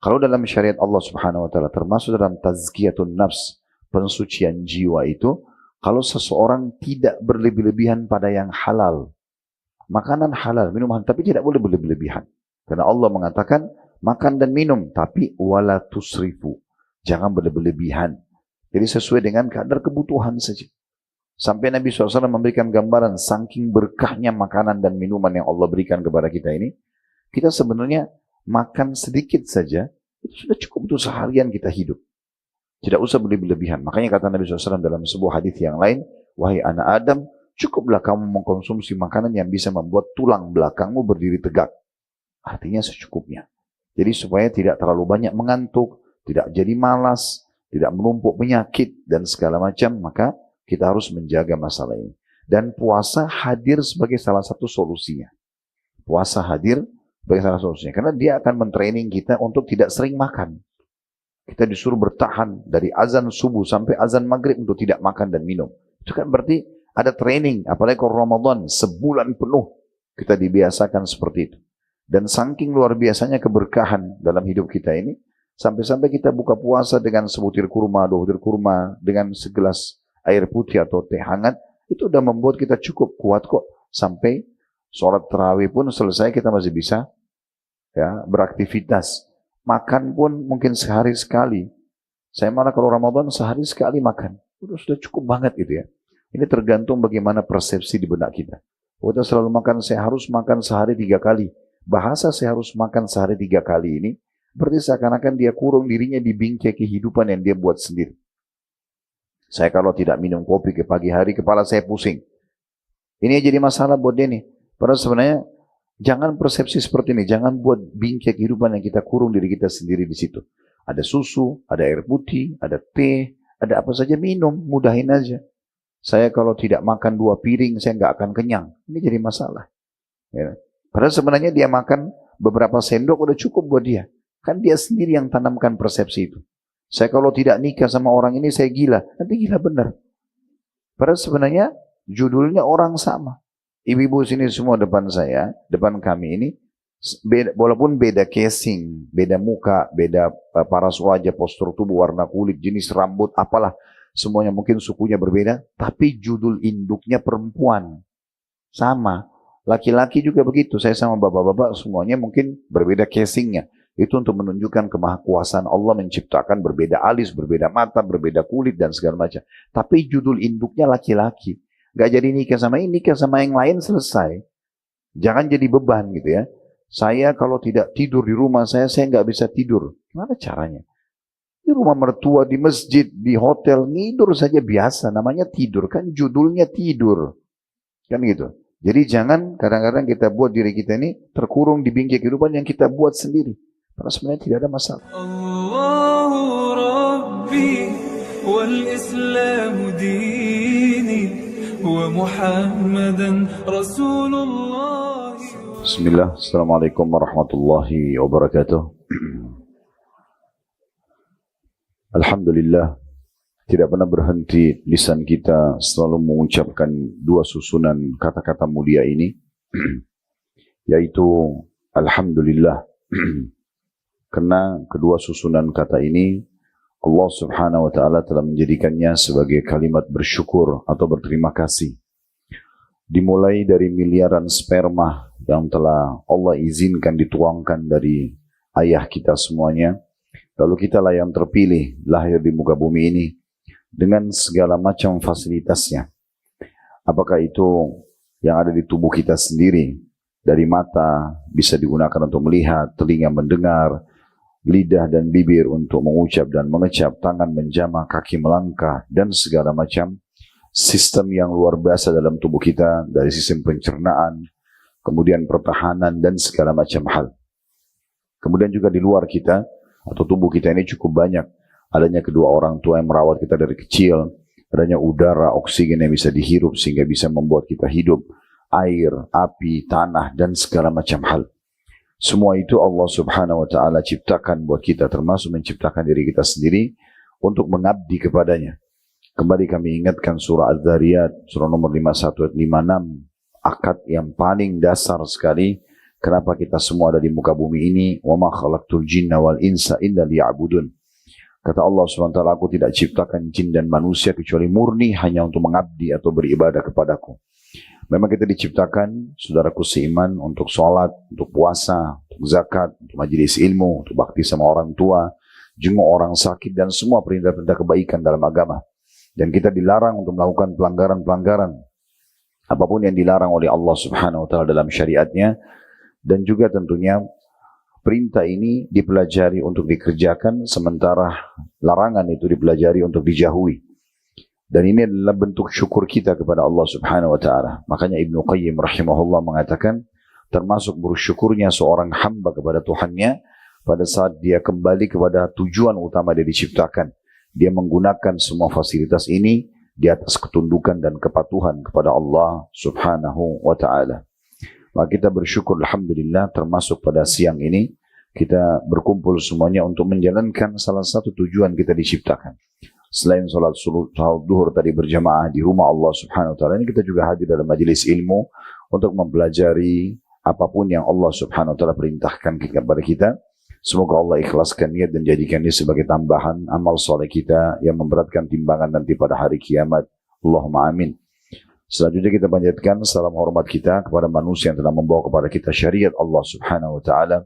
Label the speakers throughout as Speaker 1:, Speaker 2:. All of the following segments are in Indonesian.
Speaker 1: Kalau dalam syariat Allah Subhanahu wa taala termasuk dalam tazkiyatun nafs, pensucian jiwa itu, kalau seseorang tidak berlebih-lebihan pada yang halal, makanan halal, minuman, tapi tidak boleh berlebih-lebihan. Karena Allah mengatakan makan dan minum, tapi wala tusrifu, jangan berlebih-lebihan. Jadi sesuai dengan kadar kebutuhan saja. Sampai Nabi SAW memberikan gambaran saking berkahnya makanan dan minuman yang Allah berikan kepada kita ini, kita sebenarnya makan sedikit saja, itu sudah cukup untuk seharian kita hidup. Tidak usah berlebih-lebihan. Makanya kata Nabi SAW dalam sebuah hadis yang lain, wahai anak Adam, cukuplah kamu mengkonsumsi makanan yang bisa membuat tulang belakangmu berdiri tegak. Artinya secukupnya. Jadi supaya tidak terlalu banyak mengantuk, tidak jadi malas, tidak menumpuk penyakit dan segala macam, maka kita harus menjaga masalah ini. Dan puasa hadir sebagai salah satu solusinya. Puasa hadir sebagai salah satu solusinya. Karena dia akan mentraining kita untuk tidak sering makan. Kita disuruh bertahan dari azan subuh sampai azan maghrib untuk tidak makan dan minum. Itu kan berarti ada training. Apalagi kalau Ramadan, sebulan penuh kita dibiasakan seperti itu. Dan saking luar biasanya keberkahan dalam hidup kita ini, sampai-sampai kita buka puasa dengan sebutir kurma, 2 butir kurma, dengan segelas air putih atau teh hangat, itu udah membuat kita cukup kuat kok. Sampai sholat tarawih pun selesai kita masih bisa ya beraktivitas. Makan pun mungkin sehari sekali. Saya malah kalau Ramadan sehari sekali makan. Itu sudah cukup banget gitu ya. Ini tergantung bagaimana persepsi di benak kita. Kita selalu makan, saya harus makan sehari 3 kali. Bahasa saya harus makan sehari 3 kali ini, berarti seakan-akan dia kurung dirinya di bingkai kehidupan yang dia buat sendiri. Saya kalau tidak minum kopi ke pagi hari, kepala saya pusing. Ini jadi masalah buat dia nih. Padahal sebenarnya, jangan persepsi seperti ini. Jangan buat bingkai kehidupan yang kita kurung diri kita sendiri di situ. Ada susu, ada air putih, ada teh, ada apa saja minum, mudahin aja. Saya kalau tidak makan 2 piring, saya nggak akan kenyang. Ini jadi masalah. Ya. Padahal sebenarnya dia makan beberapa sendok udah cukup buat dia. Kan dia sendiri yang tanamkan persepsi itu. Saya kalau tidak nikah sama orang ini saya gila. Nanti gila benar. Padahal sebenarnya judulnya orang sama. Ibu-ibu sini semua depan saya, depan kami ini, walaupun beda casing, beda muka, beda paras wajah, postur tubuh, warna kulit, jenis rambut, apalah. Semuanya mungkin sukunya berbeda, tapi judul induknya perempuan. Sama. Laki-laki juga begitu. Saya sama bapak-bapak semuanya mungkin berbeda casingnya. Itu untuk menunjukkan kemahakuasaan Allah menciptakan berbeda alis, berbeda mata, berbeda kulit dan segala macam. Tapi judul induknya laki-laki. Gak jadi nikah sama ini, nikah sama yang lain selesai. Jangan jadi beban gitu ya. Saya kalau tidak tidur di rumah saya gak bisa tidur. Gimana caranya? Di rumah mertua, di masjid, di hotel, tidur saja biasa. Namanya tidur, kan judulnya tidur. Kan gitu. Jadi jangan kadang-kadang kita buat diri kita ini terkurung di bingkai kehidupan yang kita buat sendiri. Karena sebenarnya tidak ada masalah. Allahu Rabbi wal Islamu dini wa Muhammadan Rasulullah. Bismillah, Assalamualaikum warahmatullahi wabarakatuh. Alhamdulillah, tidak pernah berhenti lisan kita selalu mengucapkan 2 susunan kata-kata mulia ini, yaitu Alhamdulillah. Karena kedua susunan kata ini Allah Subhanahu wa taala telah menjadikannya sebagai kalimat bersyukur atau berterima kasih. Dimulai dari miliaran sperma yang telah Allah izinkan dituangkan dari ayah kita semuanya, lalu kitalah yang terpilih lahir di muka bumi ini dengan segala macam fasilitasnya. Apakah itu yang ada di tubuh kita sendiri, dari mata bisa digunakan untuk melihat, telinga mendengar, lidah dan bibir untuk mengucap dan mengecap, tangan menjamah, kaki melangkah, dan segala macam sistem yang luar biasa dalam tubuh kita, dari sistem pencernaan, kemudian pertahanan, dan segala macam hal. Kemudian juga di luar kita, atau tubuh kita ini cukup banyak, adanya kedua orang tua yang merawat kita dari kecil, adanya udara, oksigen yang bisa dihirup sehingga bisa membuat kita hidup, air, api, tanah, dan segala macam hal. Semua itu Allah Subhanahu wa taala ciptakan buat kita, termasuk menciptakan diri kita sendiri untuk mengabdi kepadanya. Kembali kami ingatkan surah Az-Zariyat, surah nomor 51 ayat 56, akad yang paling dasar sekali Kenapa kita semua ada di muka bumi ini? Wa ma khalaqtul jinna wal insa illa liya'budun. Kata Allah SWT, aku tidak ciptakan jin dan manusia kecuali murni hanya untuk mengabdi atau beribadah kepadaku. Memang kita diciptakan, saudaraku seiman, untuk sholat, untuk puasa, untuk zakat, untuk majelis ilmu, untuk bakti sama orang tua, jenguk orang sakit, dan semua perintah-perintah kebaikan dalam agama. Dan kita dilarang untuk melakukan pelanggaran-pelanggaran. Apapun yang dilarang oleh Allah Subhanahu wa Ta'ala dalam syariatnya. Dan juga tentunya perintah ini dipelajari untuk dikerjakan, sementara larangan itu dipelajari untuk dijauhi. Dan ini adalah bentuk syukur kita kepada Allah Subhanahu wa Ta'ala. Makanya Ibnu Qayyim rahimahullah mengatakan, termasuk bersyukurnya seorang hamba kepada Tuhannya pada saat dia kembali kepada tujuan utama dia diciptakan. Dia menggunakan semua fasilitas ini di atas ketundukan dan kepatuhan kepada Allah Subhanahu wa Ta'ala. Maka kita bersyukur alhamdulillah, termasuk pada siang ini kita berkumpul semuanya untuk menjalankan salah satu tujuan kita diciptakan. Selain sholat duhur tadi berjamaah di rumah Allah Subhanahu wa Ta'ala, ini kita juga hadir dalam majelis ilmu untuk mempelajari apapun yang Allah Subhanahu wa Ta'ala perintahkan kepada kita. Semoga Allah ikhlaskan niat dan jadikan ini sebagai tambahan amal soleh kita yang memberatkan timbangan nanti pada hari kiamat. Allahumma amin. Selanjutnya kita panjatkan salam hormat kita kepada manusia yang telah membawa kepada kita syariat Allah Subhanahu wa Ta'ala,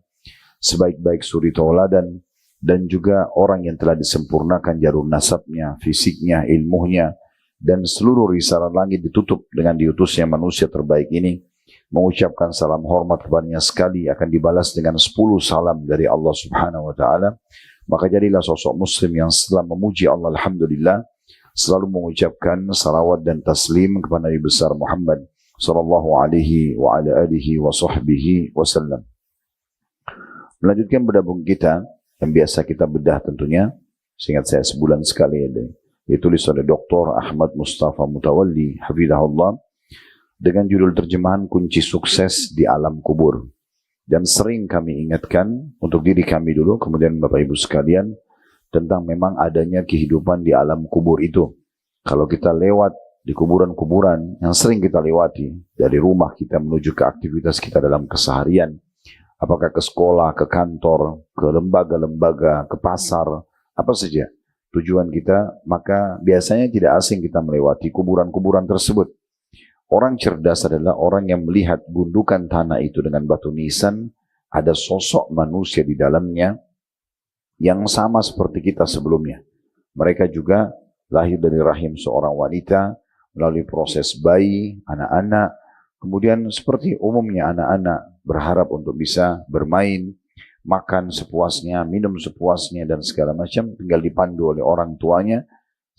Speaker 1: sebaik-baik suri tauladan, dan juga orang yang telah disempurnakan jalur nasabnya, fisiknya, ilmunya, dan seluruh risalah langit ditutup dengan diutusnya manusia terbaik ini. Mengucapkan salam hormat kepadanya sekali akan dibalas dengan 10 salam dari Allah Subhanahu wa Ta'ala. Maka jadilah sosok muslim yang setelah memuji Allah alhamdulillah selalu mengucapkan salawat dan taslim kepada Nabi besar Muhammad sallallahu alaihi wa ala alihi wa sahbihi wasallam. Melanjutkan bedah kita yang biasa kita bedah tentunya, seingat saya sebulan sekali ada, ditulis oleh Dr. Ahmad Mustafa Mutawalli hafizahullah dengan judul terjemahan kunci sukses di alam kubur. Dan sering kami ingatkan untuk diri kami dulu, kemudian Bapak Ibu sekalian, tentang memang adanya kehidupan di alam kubur itu. Kalau kita lewat di kuburan-kuburan yang sering kita lewati, dari rumah kita menuju ke aktivitas kita dalam keseharian, apakah ke sekolah, ke kantor, ke lembaga-lembaga, ke pasar, apa saja tujuan kita, maka biasanya tidak asing kita melewati kuburan-kuburan tersebut. Orang cerdas adalah orang yang melihat gundukan tanah itu dengan batu nisan, ada sosok manusia di dalamnya yang sama seperti kita sebelumnya. Mereka juga lahir dari rahim seorang wanita, melalui proses bayi, anak-anak, kemudian seperti umumnya anak-anak berharap untuk bisa bermain, makan sepuasnya, minum sepuasnya, dan segala macam, tinggal dipandu oleh orang tuanya.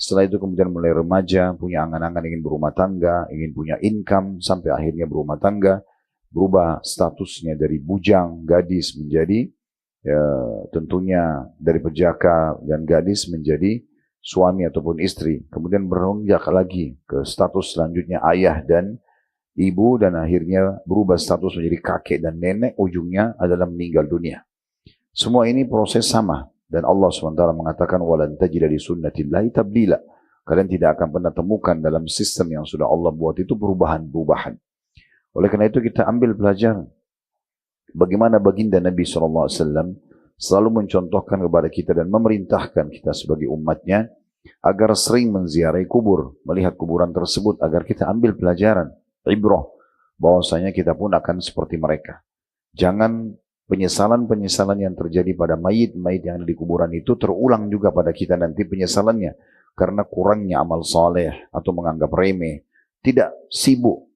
Speaker 1: Setelah itu kemudian mulai remaja, punya angan-angan ingin berumah tangga, ingin punya income, sampai akhirnya berumah tangga, berubah statusnya dari bujang, gadis menjadi, tentunya dari pejaka dan gadis menjadi suami ataupun istri. Kemudian beronjak lagi ke status selanjutnya ayah dan ibu, dan akhirnya berubah status menjadi kakek dan nenek, ujungnya adalah meninggal dunia. Semua ini proses sama. Dan Allah SWT mengatakan, وَلَنْ تَجِدَ لِسُنَّةِ اللَّهِ تَبْدِيلًا. Kalian tidak akan pernah temukan dalam sistem yang sudah Allah buat itu perubahan-perubahan. Oleh karena itu kita ambil pelajaran. Bagaimana baginda Nabi SAW selalu mencontohkan kepada kita dan memerintahkan kita sebagai umatnya, agar sering menziarahi kubur, melihat kuburan tersebut, agar kita ambil pelajaran, ibrah, bahwasanya kita pun akan seperti mereka. Jangan penyesalan-penyesalan yang terjadi pada mayit-mayit yang ada di kuburan itu terulang juga pada kita nanti penyesalannya, karena kurangnya amal saleh atau menganggap remeh, tidak sibuk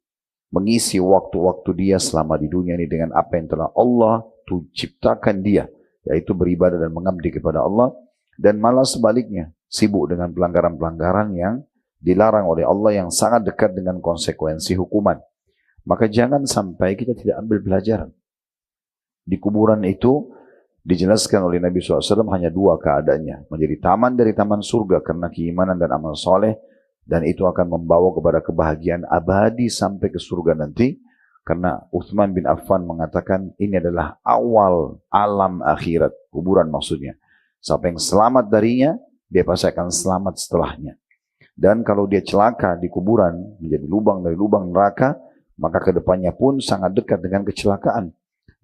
Speaker 1: mengisi waktu-waktu dia selama di dunia ini dengan apa yang telah Allah ciptakan dia, yaitu beribadah dan mengabdi kepada Allah, dan malah sebaliknya sibuk dengan pelanggaran-pelanggaran yang dilarang oleh Allah yang sangat dekat dengan konsekuensi hukuman. Maka jangan sampai kita tidak ambil pelajaran. Di kuburan itu dijelaskan oleh Nabi SAW hanya 2 keadaannya. Menjadi taman dari taman surga karena keimanan dan amal soleh, dan itu akan membawa kepada kebahagiaan abadi sampai ke surga nanti. Karena Uthman bin Affan mengatakan ini adalah awal alam akhirat, kuburan maksudnya. Siapa yang selamat darinya, dia pasti akan selamat setelahnya. Dan kalau dia celaka di kuburan, menjadi lubang dari lubang neraka, maka kedepannya pun sangat dekat dengan kecelakaan.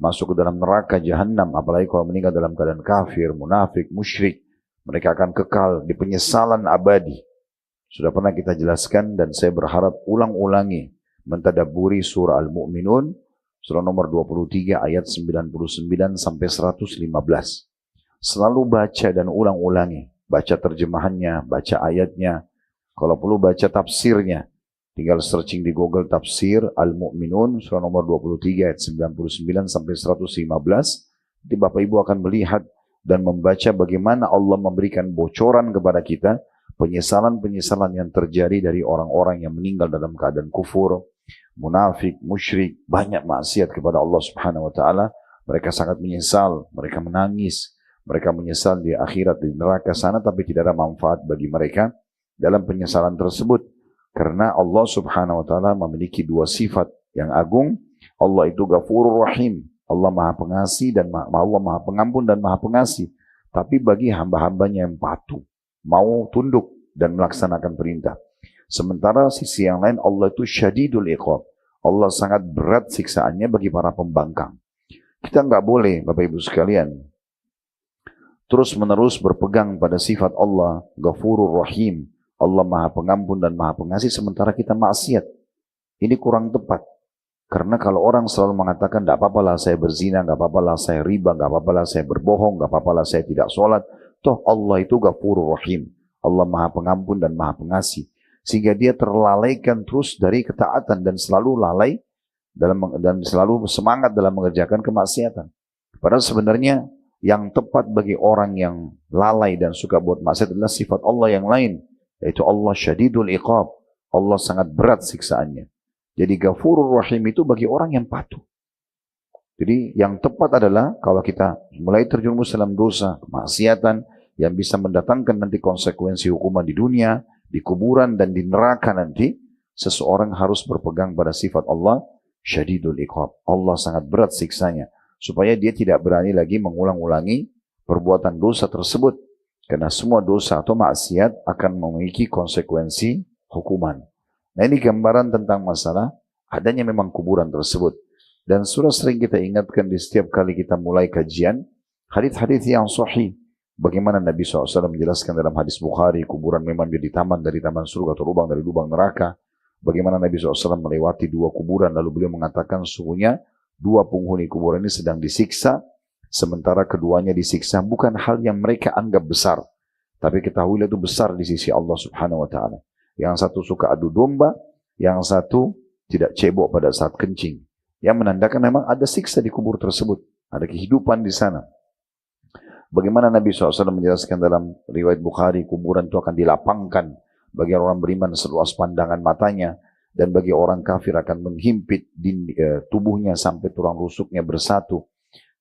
Speaker 1: masuk ke dalam neraka jahanam, apalagi kalau meninggal dalam keadaan kafir, munafik, musyrik, mereka akan kekal di penyesalan abadi. Sudah pernah kita jelaskan dan saya berharap ulang-ulangi mentadabburi surah Al-Mu'minun, surah nomor 23 ayat 99 sampai 115. Selalu baca dan ulang-ulangi, baca terjemahannya, baca ayatnya, kalau perlu baca tafsirnya. Tinggal searching di Google tafsir Al-Mu'minun surah nomor 23 ayat 99 sampai 115. Jadi Bapak Ibu akan melihat dan membaca bagaimana Allah memberikan bocoran kepada kita penyesalan-penyesalan yang terjadi dari orang-orang yang meninggal dalam keadaan kufur, munafik, musyrik, banyak maksiat kepada Allah Subhanahu wa taala. Mereka sangat menyesal, mereka menangis, mereka menyesal di akhirat di neraka sana, tapi tidak ada manfaat bagi mereka dalam penyesalan tersebut. Karena Allah Subhanahu wa taala memiliki dua sifat yang agung. Allah itu Ghafurur Rahim. Allah Maha Pengasih dan Allah Maha Pengampun dan Maha Pengasih. Tapi bagi hamba-hambanya yang patuh, mau tunduk dan melaksanakan perintah. Sementara sisi yang lain Allah itu Syadidul Iqab. Allah sangat berat siksaannya bagi para pembangkang. Kita nggak boleh Bapak Ibu sekalian terus menerus berpegang pada sifat Allah Ghafurur Rahim. Allah Maha Pengampun dan Maha Pengasih sementara kita maksiat. Ini kurang tepat. Karena kalau orang selalu mengatakan, tidak apa-apalah saya berzina, tidak apa-apalah saya riba, tidak apa-apalah saya berbohong, tidak apa-apalah saya tidak sholat. Toh Allah itu Ghafurur Rahim. Allah Maha Pengampun dan Maha Pengasih. Sehingga dia terlalaikan terus dari ketaatan dan selalu lalai dan selalu semangat dalam mengerjakan kemaksiatan. Padahal sebenarnya yang tepat bagi orang yang lalai dan suka buat maksiat adalah sifat Allah yang lain. Yaitu Allah Syadidul Iqab. Allah sangat berat siksaannya. Jadi Ghafurur Rahim itu bagi orang yang patuh. Jadi yang tepat adalah kalau kita mulai terjerumus dalam dosa, kemaksiatan yang bisa mendatangkan nanti konsekuensi hukuman di dunia, di kuburan dan di neraka nanti, seseorang harus berpegang pada sifat Allah Syadidul Iqab. Allah sangat berat siksanya. Supaya dia tidak berani lagi mengulang-ulangi perbuatan dosa tersebut. Karena semua dosa atau maksiat akan memiliki konsekuensi hukuman. Nah ini gambaran tentang masalah adanya memang kuburan tersebut. Dan sudah sering kita ingatkan di setiap kali kita mulai kajian, hadis-hadis yang sahih. Bagaimana Nabi SAW menjelaskan dalam hadis Bukhari, kuburan memang jadi taman dari taman surga atau lubang dari lubang neraka. Bagaimana Nabi SAW melewati dua kuburan, lalu beliau mengatakan sungguhnya dua penghuni kuburan ini sedang disiksa, sementara keduanya disiksa bukan hal yang mereka anggap besar. Tapi ketahuilah itu besar di sisi Allah Subhanahu wa ta'ala. Yang satu suka adu domba, yang satu tidak cebok pada saat kencing. Yang menandakan memang ada siksa di kubur tersebut. Ada kehidupan di sana. Bagaimana Nabi SAW menjelaskan dalam riwayat Bukhari, kuburan itu akan dilapangkan bagi orang beriman seluas pandangan matanya. Dan bagi orang kafir akan menghimpit tubuhnya sampai tulang rusuknya bersatu.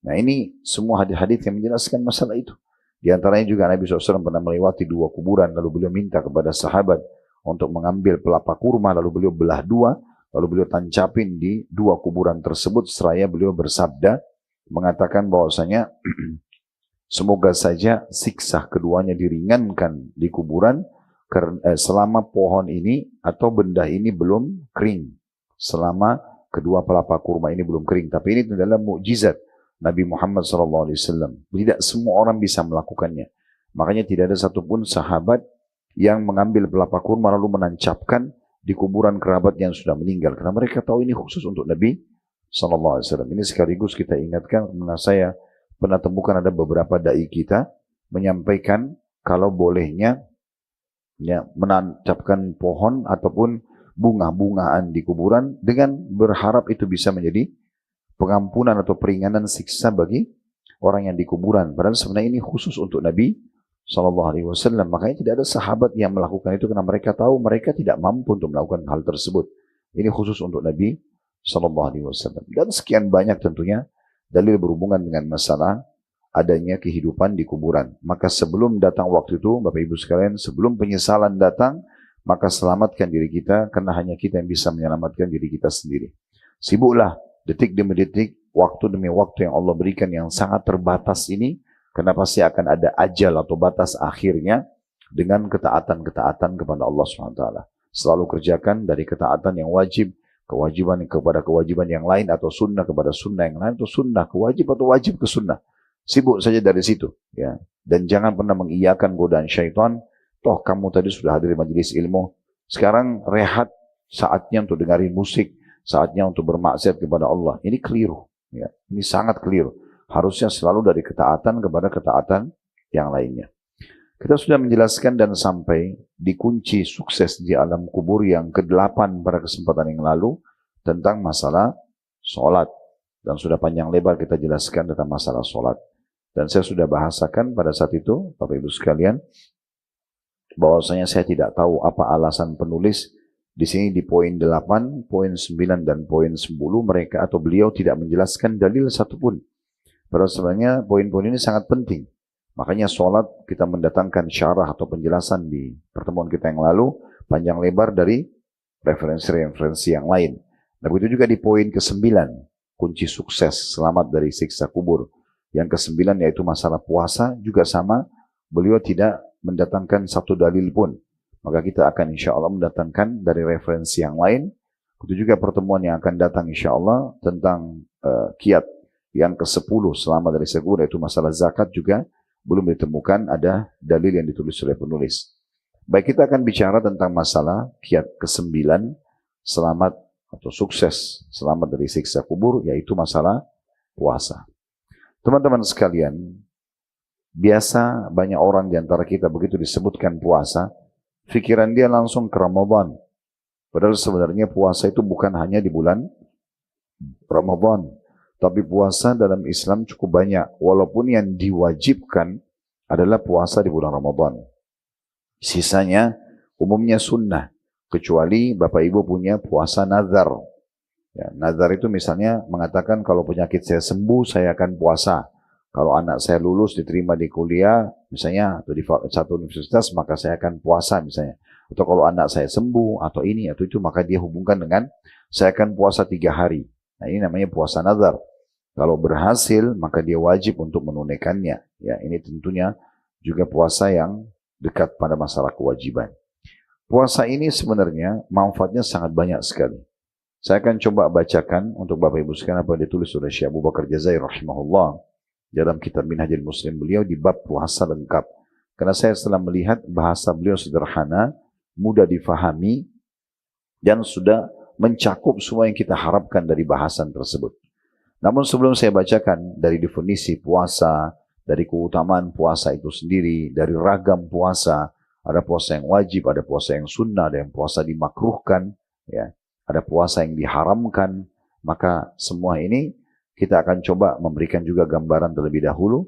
Speaker 1: Nah ini semua hadis-hadis yang menjelaskan masalah itu. Di antaranya juga Nabi SAW pernah melewati dua kuburan, lalu beliau minta kepada sahabat untuk mengambil pelapa kurma, lalu beliau belah dua, lalu beliau tancapin di dua kuburan tersebut, seraya beliau bersabda, mengatakan bahwasanya semoga saja siksa keduanya diringankan di kuburan, selama pohon ini atau benda ini belum kering. Selama kedua pelapa kurma ini belum kering. Tapi ini adalah mukjizat Nabi Muhammad SAW. Tidak semua orang bisa melakukannya. Makanya tidak ada satupun sahabat yang mengambil pelapa kurma lalu menancapkan di kuburan kerabat yang sudah meninggal. Karena mereka tahu ini khusus untuk Nabi SAW. Ini sekaligus kita ingatkan, karena saya pernah temukan ada beberapa dai kita menyampaikan kalau bolehnya ya, menancapkan pohon ataupun bunga-bungaan di kuburan dengan berharap itu bisa menjadi pengampunan atau peringanan siksa bagi orang yang di kuburan. Padahal sebenarnya ini khusus untuk Nabi SAW. Makanya tidak ada sahabat yang melakukan itu karena mereka tahu mereka tidak mampu untuk melakukan hal tersebut. Ini khusus untuk Nabi SAW. Dan sekian banyak tentunya dalil berhubungan dengan masalah adanya kehidupan di kuburan. Maka sebelum datang waktu itu, Bapak Ibu sekalian, sebelum penyesalan datang, maka selamatkan diri kita, karena hanya kita yang bisa menyelamatkan diri kita sendiri. Sibuklah detik demi detik, waktu demi waktu yang Allah berikan yang sangat terbatas ini, karena pasti akan ada ajal atau batas akhirnya dengan ketaatan-ketaatan kepada Allah SWT. Selalu kerjakan dari ketaatan yang wajib kewajiban kepada kewajiban yang lain, atau sunnah kepada sunnah yang lain, atau sunnah ke wajib atau wajib ke sunnah. Sibuk saja dari situ, ya. Dan jangan pernah mengiyakan godaan syaitan. Toh kamu tadi sudah hadir di majelis ilmu, sekarang rehat, saatnya untuk dengarin musik, saatnya untuk bermaksiat kepada Allah. Ini keliru, ya. Ini sangat keliru. Harusnya selalu dari ketaatan kepada ketaatan yang lainnya. Kita sudah menjelaskan dan sampai di kunci sukses di alam kubur yang ke-8 pada kesempatan yang lalu tentang masalah sholat. Dan sudah panjang lebar kita jelaskan tentang masalah sholat. Dan saya sudah bahasakan pada saat itu, Bapak Ibu sekalian, bahwasanya saya tidak tahu apa alasan penulis di sini di poin 8, poin 9, dan poin 10 mereka atau beliau tidak menjelaskan dalil satupun. Padahal sebenarnya poin-poin ini sangat penting. Makanya sholat kita mendatangkan syarah atau penjelasan di pertemuan kita yang lalu, panjang lebar dari referensi-referensi yang lain. Nah begitu juga di poin ke-9, kunci sukses selamat dari siksa kubur. Yang ke-9 yaitu masalah puasa, juga sama, beliau tidak mendatangkan satu dalil pun. Maka kita akan insya Allah mendatangkan dari referensi yang lain. Begitu juga pertemuan yang akan datang insya Allah tentang kiat yang ke-10 selama dari siksa kubur, yaitu masalah zakat, juga belum ditemukan ada dalil yang ditulis oleh penulis. Baik, kita akan bicara tentang masalah kiat ke-9 selamat atau sukses selamat dari siksa kubur, yaitu masalah puasa. Teman-teman sekalian, biasa banyak orang di antara kita begitu disebutkan puasa, pikiran dia langsung ke Ramadan. Padahal sebenarnya puasa itu bukan hanya di bulan Ramadan. Tapi puasa dalam Islam cukup banyak. Walaupun yang diwajibkan adalah puasa di bulan Ramadan. Sisanya umumnya sunnah. Kecuali Bapak Ibu punya puasa nazar. Ya, nazar itu misalnya mengatakan kalau penyakit saya sembuh saya akan puasa. Kalau anak saya lulus diterima di kuliah misalnya atau di satu universitas maka saya akan puasa misalnya. Atau kalau anak saya sembuh atau ini atau itu maka dia hubungkan dengan saya akan puasa 3 hari. Nah ini namanya puasa nazar. Kalau berhasil maka dia wajib untuk menunaikannya. Ya, ini tentunya juga puasa yang dekat pada masalah kewajiban. Puasa ini sebenarnya manfaatnya sangat banyak sekali. Saya akan coba bacakan untuk Bapak Ibu sekalian apa yang ditulis oleh Syekh Abu Bakar Jazair rahimahullah dalam kitab Minhajul Muslim beliau di bab puasa lengkap. Karena saya setelah melihat bahasa beliau sederhana, mudah difahami dan sudah mencakup semua yang kita harapkan dari bahasan tersebut. Namun sebelum saya bacakan dari definisi puasa, dari keutamaan puasa itu sendiri, dari ragam puasa, ada puasa yang wajib, ada puasa yang sunnah, ada yang puasa dimakruhkan, ya, ada puasa yang diharamkan, maka semua ini kita akan coba memberikan juga gambaran terlebih dahulu.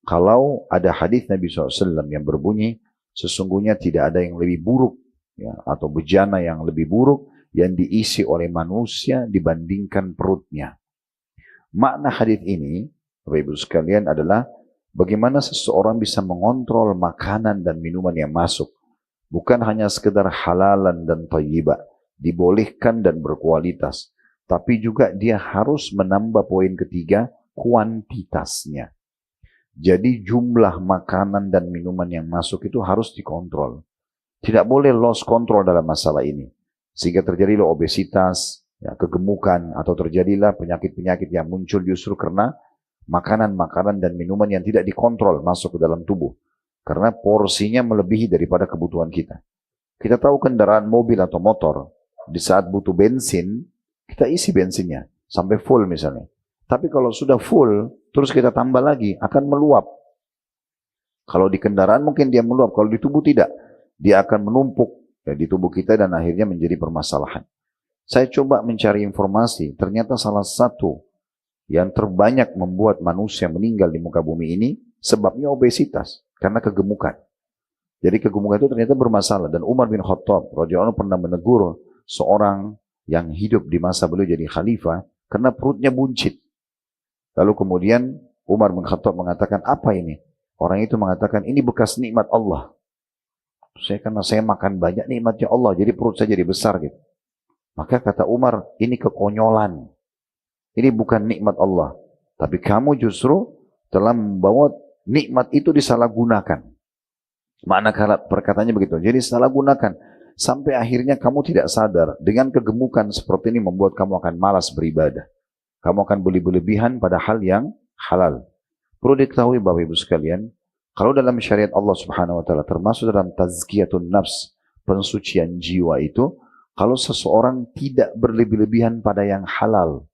Speaker 1: Kalau ada hadis Nabi SAW yang berbunyi, sesungguhnya tidak ada yang lebih buruk, ya, atau bejana yang lebih buruk yang diisi oleh manusia dibandingkan perutnya. Makna hadis ini, Bapak Ibu sekalian, adalah bagaimana seseorang bisa mengontrol makanan dan minuman yang masuk. Bukan hanya sekedar halalan dan thayyibah, dibolehkan dan berkualitas. Tapi juga dia harus menambah poin ketiga, kuantitasnya. Jadi jumlah makanan dan minuman yang masuk itu harus dikontrol. Tidak boleh lost control dalam masalah ini. Sehingga terjadilah obesitas, ya, kegemukan, atau terjadilah penyakit-penyakit yang muncul justru karena makanan-makanan dan minuman yang tidak dikontrol masuk ke dalam tubuh. Karena porsinya melebihi daripada kebutuhan kita. Kita tahu kendaraan mobil atau motor, di saat butuh bensin, kita isi bensinnya sampai full misalnya. Tapi kalau sudah full, terus kita tambah lagi, akan meluap. Kalau di kendaraan mungkin dia meluap, kalau di tubuh tidak. Dia akan menumpuk, ya, di tubuh kita dan akhirnya menjadi permasalahan. Saya coba mencari informasi, ternyata salah satu yang terbanyak membuat manusia meninggal di muka bumi ini, sebabnya obesitas, karena kegemukan. Jadi kegemukan itu ternyata bermasalah. Dan Umar bin Khattab radhiyallahu anhu pernah menegur seorang yang hidup di masa beliau jadi khalifah, karena perutnya buncit. Lalu kemudian Umar bin Khattab mengatakan, apa ini? Orang itu mengatakan, ini bekas nikmat Allah. Karena saya makan banyak nikmatnya Allah, jadi perut saya jadi besar gitu. Maka kata Umar, ini kekonyolan. Ini bukan nikmat Allah. Tapi kamu justru telah membawa nikmat itu disalahgunakan. Makna perkataannya begitu. Jadi salahgunakan. Sampai akhirnya kamu tidak sadar, dengan kegemukan seperti ini membuat kamu akan malas beribadah. Kamu akan berlebihan pada hal yang halal. Perlu diketahui Bapak Ibu sekalian, kalau dalam syariat Allah Subhanahu wa taala termasuk dalam tazkiyatun nafs, pensucian jiwa itu, kalau seseorang tidak berlebihan pada yang halal,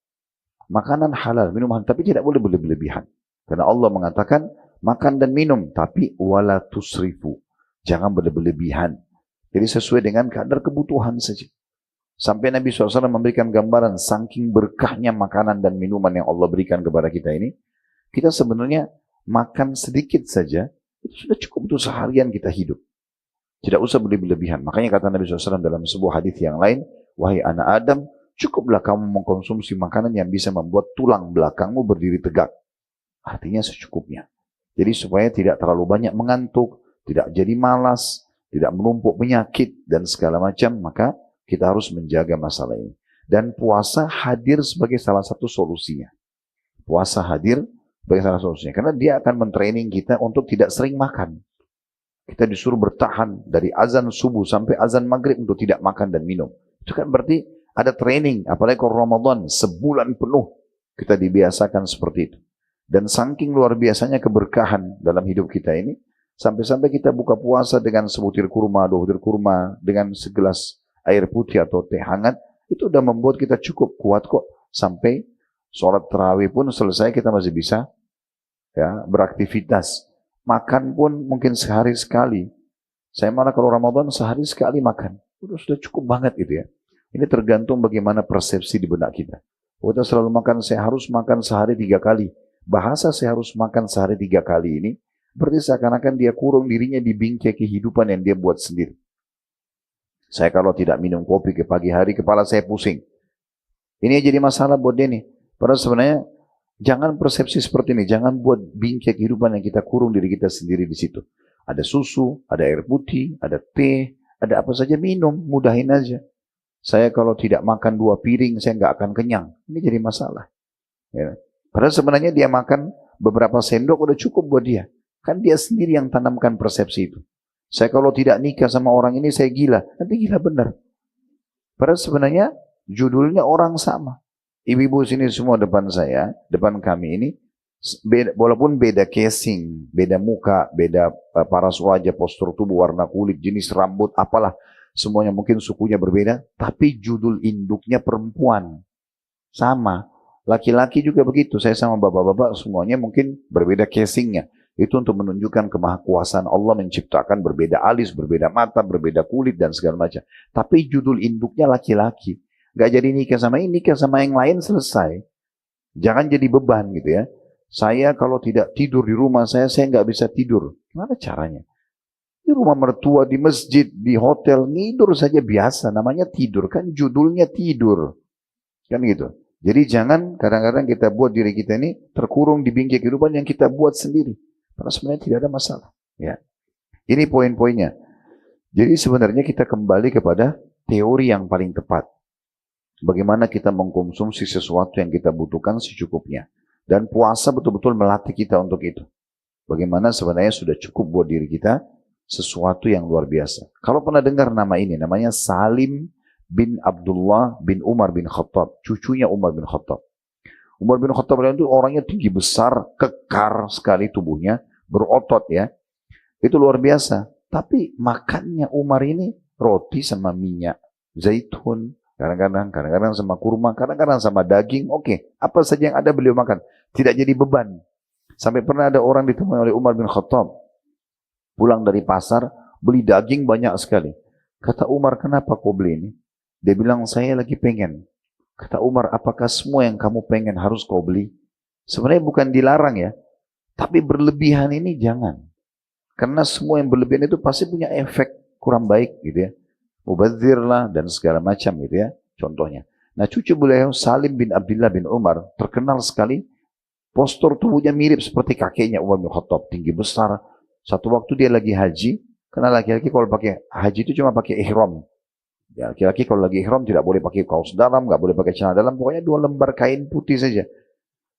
Speaker 1: makanan halal, minuman, tapi tidak boleh berlebihan. Karena Allah mengatakan, makan dan minum, tapi wala tusrifu. Jangan berlebihan. Jadi sesuai dengan kadar kebutuhan saja. Sampai Nabi SAW memberikan gambaran, saking berkahnya makanan dan minuman yang Allah berikan kepada kita ini, kita sebenarnya makan sedikit saja, itu sudah cukup untuk seharian kita hidup. Tidak usah berlebihan. Makanya kata Nabi SAW dalam sebuah hadis yang lain, wahai anak Adam, cukuplah kamu mengkonsumsi makanan yang bisa membuat tulang belakangmu berdiri tegak. Artinya secukupnya. Jadi supaya tidak terlalu banyak mengantuk, tidak jadi malas, tidak menumpuk penyakit dan segala macam, maka kita harus menjaga masalah ini. Dan puasa hadir sebagai salah satu solusinya. Puasa hadir sebagai salah satu solusinya. Karena dia akan mentraining kita untuk tidak sering makan. Kita disuruh bertahan dari azan subuh sampai azan maghrib untuk tidak makan dan minum. Itu kan berarti ada training. Apalagi kalau Ramadan, sebulan penuh kita dibiasakan seperti itu. Dan saking luar biasanya keberkahan dalam hidup kita ini, sampai-sampai kita buka puasa dengan sebutir kurma, 2 butir kurma, dengan segelas air putih atau teh hangat, itu udah membuat kita cukup kuat kok. Sampai sholat tarawih pun selesai kita masih bisa ya beraktivitas. Makan pun mungkin sehari sekali. Saya malah kalau Ramadan sehari sekali makan. Sudah cukup banget gitu ya. Ini tergantung bagaimana persepsi di benak kita. Kita selalu makan, saya harus makan sehari 3 kali. Bahasa saya harus makan sehari 3 kali ini, berarti seakan-akan dia kurung dirinya di bingkai kehidupan yang dia buat sendiri. Saya kalau tidak minum kopi ke pagi hari, kepala saya pusing. Ini jadi masalah buat dia nih. Padahal sebenarnya, jangan persepsi seperti ini. Jangan buat bingkai kehidupan yang kita kurung diri kita sendiri di situ. Ada susu, ada air putih, ada teh, ada apa saja minum, mudahin aja. Saya kalau tidak makan 2 piring, saya nggak akan kenyang. Ini jadi masalah. Ya. Padahal sebenarnya dia makan beberapa sendok udah cukup buat dia. Kan dia sendiri yang tanamkan persepsi itu. Saya kalau tidak nikah sama orang ini saya gila. Nanti gila benar. Padahal sebenarnya judulnya orang sama. Ibu-ibu sini semua depan saya, depan kami ini, walaupun beda casing, beda muka, beda paras wajah, postur tubuh, warna kulit, jenis rambut, apalah. Semuanya mungkin sukunya berbeda, tapi judul induknya perempuan. Sama. Laki-laki juga begitu, saya sama bapak-bapak semuanya mungkin berbeda casingnya. Itu untuk menunjukkan kemahakuasaan Allah menciptakan berbeda alis, berbeda mata, berbeda kulit dan segala macam. Tapi judul induknya laki-laki. Gak jadi nikah sama ini, nikah sama yang lain selesai. Jangan jadi beban gitu ya. Saya kalau tidak tidur di rumah saya nggak bisa tidur. Gimana caranya? Di rumah mertua, di masjid, di hotel, tidur saja biasa. Namanya tidur, kan judulnya tidur. Kan gitu. Jadi jangan kadang-kadang kita buat diri kita ini terkurung di bingkai kehidupan yang kita buat sendiri. Karena sebenarnya tidak ada masalah. Ya. Ini poin-poinnya. Jadi sebenarnya kita kembali kepada teori yang paling tepat. Bagaimana kita mengkonsumsi sesuatu yang kita butuhkan secukupnya. Dan puasa betul-betul melatih kita untuk itu. Bagaimana sebenarnya sudah cukup buat diri kita sesuatu yang luar biasa. Kalau pernah dengar nama ini, namanya Salim bin Abdullah bin Umar bin Khattab, cucunya Umar bin Khattab. Umar bin Khattab itu orangnya tinggi besar, kekar sekali tubuhnya, berotot ya. Itu luar biasa. Tapi makannya Umar ini roti sama minyak, zaitun, kadang-kadang sama kurma, kadang-kadang sama daging. Oke, apa saja yang ada beliau makan. Tidak jadi beban. Sampai pernah ada orang ditemui oleh Umar bin Khattab. Pulang dari pasar, beli daging banyak sekali. Kata Umar, kenapa kau beli ini? Dia bilang, saya lagi pengen. Kata Umar, apakah semua yang kamu pengen harus kau beli? Sebenarnya bukan dilarang ya. Tapi berlebihan ini jangan. Karena semua yang berlebihan itu pasti punya efek kurang baik gitu ya. Mubadzir lah dan segala macam gitu ya. Contohnya. Nah cucu beliau Salim bin Abdullah bin Umar terkenal sekali. Postur tubuhnya mirip seperti kakeknya Umar bin Khattab. Tinggi besar. Satu waktu dia lagi haji. Karena laki-laki kalau pakai haji itu cuma pakai ihram. Ya, laki-laki kalau lagi ihram tidak boleh pakai kaos dalam, nggak boleh pakai celana dalam, pokoknya 2 lembar kain putih saja.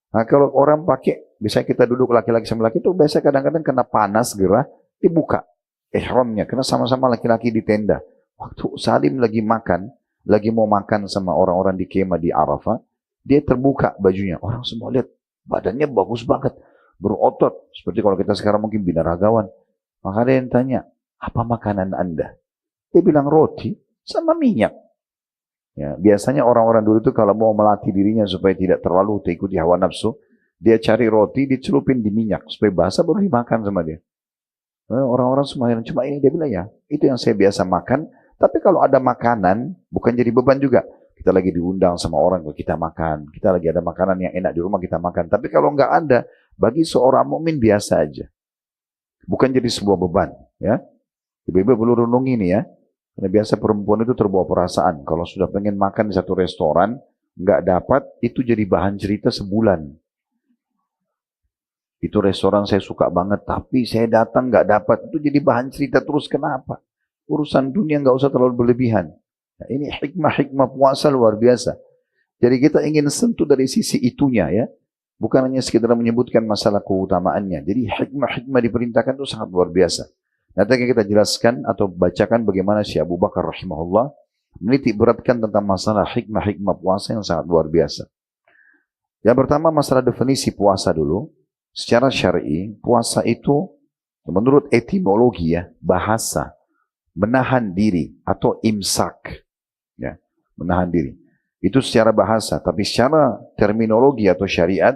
Speaker 1: Nah kalau orang pakai, biasanya kita duduk laki-laki sama laki itu biasa kadang-kadang kena panas gerah, dibuka ihramnya, karena sama-sama laki-laki di tenda. Waktu Salim lagi makan, lagi mau makan sama orang-orang di kemah di Arafah, dia terbuka bajunya. Orang semua lihat, badannya bagus banget, berotot. Seperti kalau kita sekarang mungkin binaragawan. Maka ada yang tanya, apa makanan Anda? Dia bilang roti sama minyak. Ya, biasanya orang-orang dulu itu kalau mau melatih dirinya supaya tidak terlalu terikuti hawa nafsu, dia cari roti, dicelupin di minyak supaya basah baru dimakan sama dia. Orang-orang semua yang cuma ini dia bilang ya, itu yang saya biasa makan. Tapi kalau ada makanan, bukan jadi beban juga. Kita lagi diundang sama orang, kita makan. Kita lagi ada makanan yang enak di rumah, kita makan. Tapi kalau nggak ada, bagi seorang mukmin biasa aja. Bukan jadi sebuah beban. Ya, ibu-ibu perlu renungi ini ya. Karena biasa perempuan itu terbawa perasaan. Kalau sudah pengen makan di satu restoran, nggak dapat, itu jadi bahan cerita sebulan. Itu restoran saya suka banget, tapi saya datang nggak dapat. Itu jadi bahan cerita terus, kenapa? Urusan dunia nggak usah terlalu berlebihan. Nah, ini hikmah-hikmah puasa luar biasa. Jadi kita ingin sentuh dari sisi itunya ya. Bukan hanya sekedar menyebutkan masalah keutamaannya. Jadi hikmah-hikmah diperintahkan itu sangat luar biasa. Nanti akan kita jelaskan atau bacakan bagaimana Syekh Abu Bakar rahimahullah menitik beratkan tentang masalah hikmah-hikmah puasa yang sangat luar biasa. Yang pertama masalah definisi puasa dulu. Secara syar'i, puasa itu menurut etimologi ya, bahasa, menahan diri atau imsak. Ya, menahan diri. Itu secara bahasa, tapi secara terminologi atau syariat,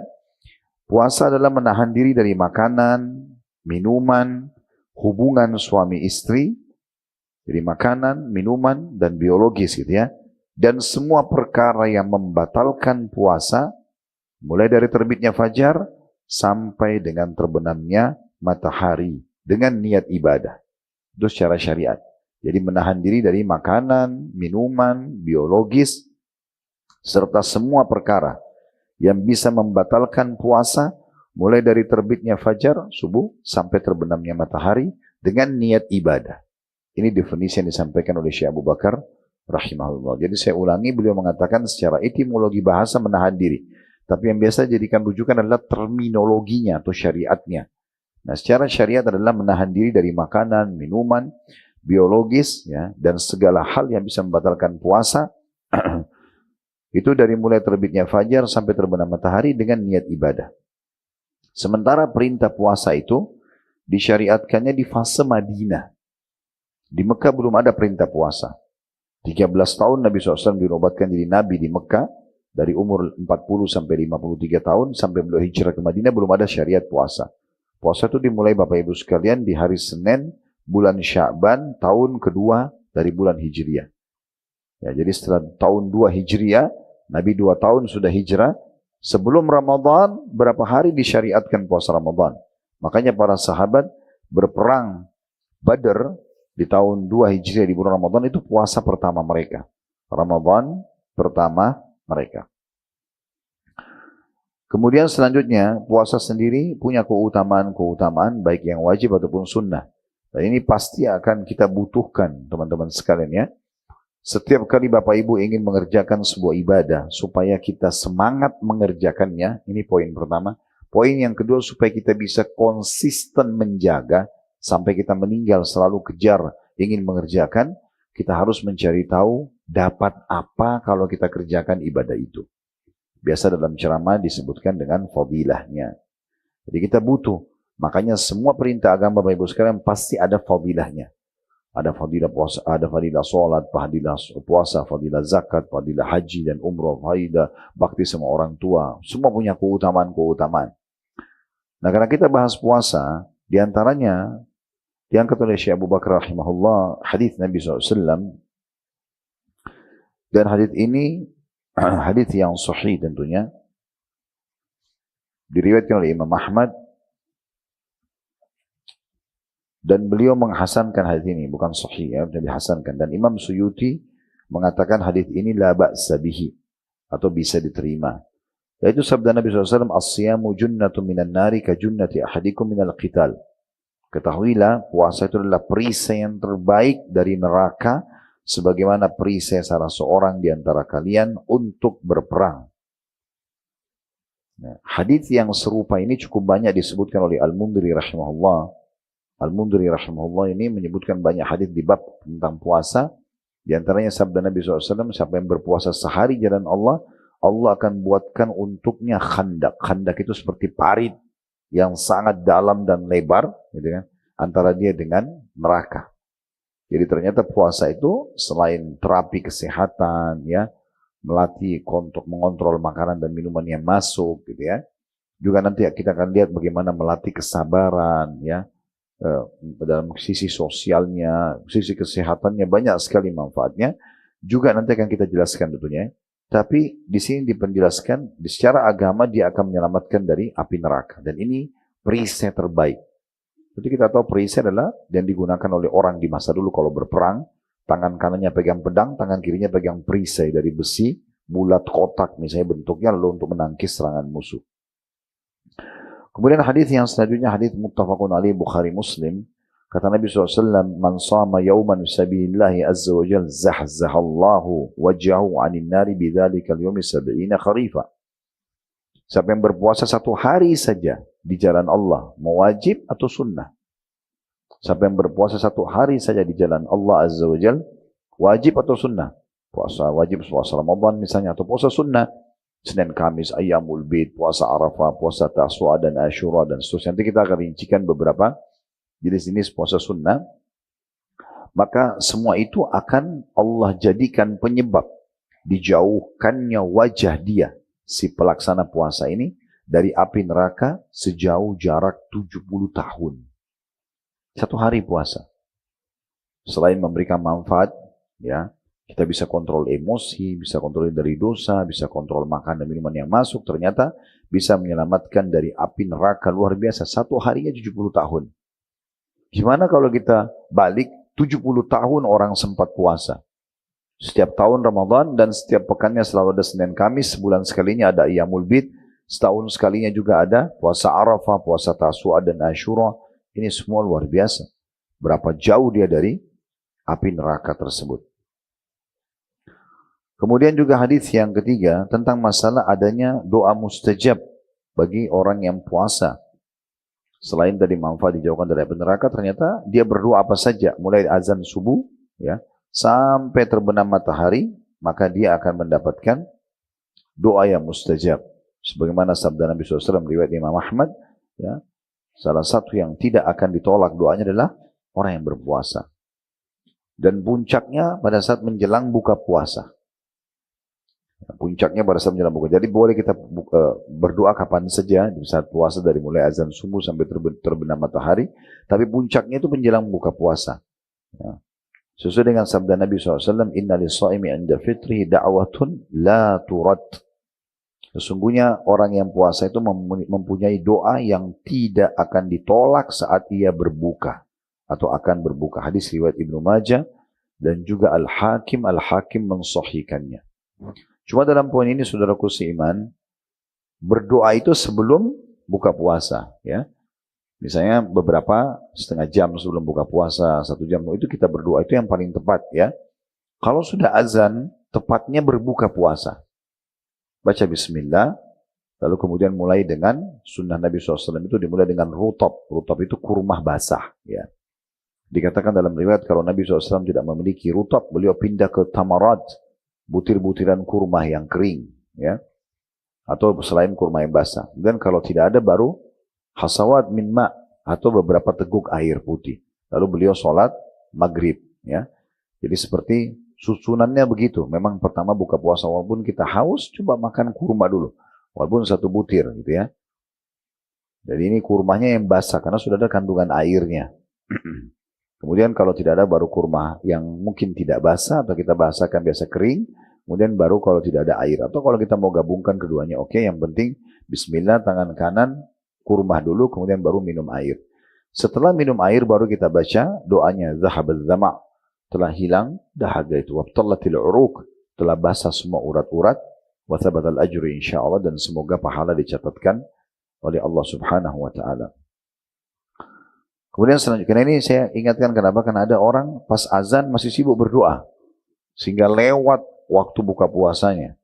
Speaker 1: puasa adalah menahan diri dari makanan, minuman, hubungan suami istri, jadi makanan, minuman, dan biologis gitu ya. Dan semua perkara yang membatalkan puasa, mulai dari terbitnya fajar, sampai dengan terbenamnya matahari, dengan niat ibadah. Itu secara syariat. Jadi menahan diri dari makanan, minuman, biologis, serta semua perkara yang bisa membatalkan puasa, mulai dari terbitnya fajar, subuh, sampai terbenamnya matahari, dengan niat ibadah. Ini definisi yang disampaikan oleh Syekh Abu Bakar, rahimahullah. Jadi saya ulangi, beliau mengatakan secara etimologi bahasa menahan diri. Tapi yang biasa jadikan rujukan adalah terminologinya atau syariatnya. Nah secara syariat adalah menahan diri dari makanan, minuman, biologis, ya, dan segala hal yang bisa membatalkan puasa. Itu dari mulai terbitnya fajar sampai terbenam matahari dengan niat ibadah. Sementara perintah puasa itu disyariatkannya di fase Madinah. Di Mekah belum ada perintah puasa. 13 tahun Nabi SAW dinobatkan jadi Nabi di Mekah. Dari umur 40 sampai 53 tahun sampai beliau hijrah ke Madinah belum ada syariat puasa. Puasa itu dimulai Bapak Ibu sekalian di hari Senin bulan Sya'ban tahun kedua dari bulan Hijriah. Ya, jadi setelah tahun 2 Hijriah, Nabi 2 tahun sudah hijrah. Sebelum Ramadan, berapa hari disyariatkan puasa Ramadan. Makanya para sahabat berperang Badr di tahun 2 Hijriah di bulan Ramadan itu puasa pertama mereka. Ramadan pertama mereka. Kemudian selanjutnya, puasa sendiri punya keutamaan-keutamaan baik yang wajib ataupun sunnah. Dan ini pasti akan kita butuhkan teman-teman sekalian ya. Setiap kali Bapak Ibu ingin mengerjakan sebuah ibadah supaya kita semangat mengerjakannya, ini poin pertama. Poin yang kedua supaya kita bisa konsisten menjaga sampai kita meninggal selalu kejar ingin mengerjakan, kita harus mencari tahu dapat apa kalau kita kerjakan ibadah itu. Biasa dalam ceramah disebutkan dengan fadilahnya. Jadi kita butuh, makanya semua perintah agama Bapak Ibu sekalian pasti ada fadilahnya. Ada fadilah puasa, ada fadilah sholat, fadilah puasa, fadilah zakat, fadilah haji dan umroh, fadilah bakti sama orang tua. Semua punya keutamaan-keutamaan. Nah karena kita bahas puasa, diantaranya diangkat oleh Syekh Abu Bakar rahimahullah, hadis Nabi SAW. Dan hadis ini, hadis yang sahih tentunya, diriwayatkan oleh Imam Ahmad, dan beliau menghasankan hadis ini, bukan sahih ya, dihasankan. Dan Imam Suyuti mengatakan hadis ini la ba'sa bihi, atau bisa diterima. Yaitu sabda Nabi SAW, as-siyamu junnatun minan nari ka junnati ahadikum minal qital. Ketahuilah, puasa itu adalah perisai yang terbaik dari neraka, sebagaimana perisai salah seorang di antara kalian untuk berperang. Nah, hadis yang serupa ini cukup banyak disebutkan oleh Al-Mundhiri rahimahullah. Al-Mundhiri rahimahullah ini menyebutkan banyak hadis di bab tentang puasa, Di antaranya sabda Nabi SAW, siapa yang berpuasa sehari jalan Allah, Allah akan buatkan untuknya khandak. Khandak itu seperti parit yang sangat dalam dan lebar, gitu kan, antara dia dengan neraka. Jadi ternyata puasa itu selain terapi kesehatan, ya, melatih untuk mengontrol makanan dan minuman yang masuk, gitu ya. Juga nanti kita akan lihat bagaimana melatih kesabaran, ya, dalam sisi sosialnya, sisi kesehatannya banyak sekali manfaatnya. Juga nanti akan kita jelaskan tentunya. Tapi di sini dipenjelaskan, secara agama dia akan menyelamatkan dari api neraka. Dan ini perisai terbaik. Jadi kita tahu perisai adalah yang digunakan oleh orang di masa dulu kalau berperang. Tangan kanannya pegang pedang, tangan kirinya pegang perisai dari besi, bulat kotak misalnya bentuknya, lalu untuk menangkis serangan musuh. Kemudian hadis yang selanjutnya, hadis muttafaqun alaih Bukhari Muslim. Kata Nabi SAW, man sama yawman fisabilillahi azza wa jal zahzahallahu wajahu anin nari bidhalika al-yawmi sab'ina kharifa. Siapa yang berpuasa satu hari saja di jalan Allah, mau wajib atau sunnah? Siapa yang berpuasa satu hari saja di jalan Allah azza wa jal, wajib atau sunnah? Puasa wajib, puasa Ramadan misalnya, atau puasa sunnah. Senin, Kamis, Ayyamul Bid, puasa Arafah, puasa Taswa dan Ashura dan seterusnya. Nanti kita akan rincikan beberapa jenis-jenis puasa sunnah. Maka semua itu akan Allah jadikan penyebab dijauhkannya wajah dia, si pelaksana puasa ini, dari api neraka sejauh jarak 70 tahun. Satu hari puasa. Selain memberikan manfaat, ya, kita bisa kontrol emosi, bisa kontrol dari dosa, bisa kontrol makan dan minuman yang masuk. Ternyata bisa menyelamatkan dari api neraka luar biasa. Satu harinya 70 tahun. Gimana kalau kita balik 70 tahun orang sempat puasa? Setiap tahun Ramadan dan setiap pekannya selalu ada Senin Kamis. Sebulan sekalinya ada Ayyamul Bid. Setahun sekalinya juga ada puasa Arafah, puasa Taswa dan Ashura. Ini semua luar biasa. Berapa jauh dia dari api neraka tersebut. Kemudian juga hadis yang ketiga tentang masalah adanya doa mustajab bagi orang yang puasa. Selain tadi manfaat dijauhkan dari api neraka, ternyata dia berdoa apa saja, mulai azan subuh, ya, sampai terbenam matahari, maka dia akan mendapatkan doa yang mustajab. Sebagaimana sabda Nabi SAW riwayat Imam Ahmad, ya, salah satu yang tidak akan ditolak doanya adalah orang yang berpuasa. Dan puncaknya pada saat menjelang buka puasa. Puncaknya pada saat menjelang buka. Jadi boleh kita berdoa kapan saja di saat puasa dari mulai azan subuh sampai terbenam matahari. Tapi puncaknya itu menjelang buka puasa. Ya. Sesuai dengan sabda Nabi SAW, Inna lis-shaimi 'inda fitrihi da'watun la turad. Sesungguhnya orang yang puasa itu mempunyai doa yang tidak akan ditolak saat ia berbuka atau akan berbuka. Hadis riwayat Ibnu Majah dan juga Al-Hakim mensahihkannya. Cuma dalam poin ini saudaraku seiman, berdoa itu sebelum buka puasa, ya. Misalnya beberapa setengah jam sebelum buka puasa, 1 jam itu kita berdoa, itu yang paling tepat, ya. Kalau sudah azan, tepatnya berbuka puasa. Baca bismillah, lalu kemudian mulai dengan sunnah Nabi SAW itu dimulai dengan rutab. Rutab itu kurma basah, ya. Dikatakan dalam riwayat kalau Nabi SAW tidak memiliki rutab, beliau pindah ke tamarat, butir-butiran kurma yang kering, ya, atau selain kurma yang basah. Dan kalau tidak ada baru hasawat min ma, atau beberapa teguk air putih. Lalu beliau sholat maghrib, ya. Jadi seperti susunannya begitu. Memang pertama buka puasa walaupun kita haus, coba makan kurma dulu, walaupun 1 butir, gitu ya. Jadi ini kurmanya yang basah karena sudah ada kandungan airnya. Kemudian kalau tidak ada baru kurma yang mungkin tidak basah atau kita basahkan biasa kering. Kemudian baru kalau tidak ada air. Atau kalau kita mau gabungkan keduanya, oke. Yang penting bismillah tangan kanan kurma dulu kemudian baru minum air. Setelah minum air baru kita baca doanya zahabaz zama'. Telah hilang dahaga itu. Wabtallatil uruq. Telah basah semua urat-urat. Wa thabatal ajri insyaallah, dan semoga pahala dicatatkan oleh Allah Subhanahu wa taala. Kemudian selanjutnya ini saya ingatkan kenapa? Karena ada orang pas azan masih sibuk berdoa. Sehingga lewat waktu buka puasanya.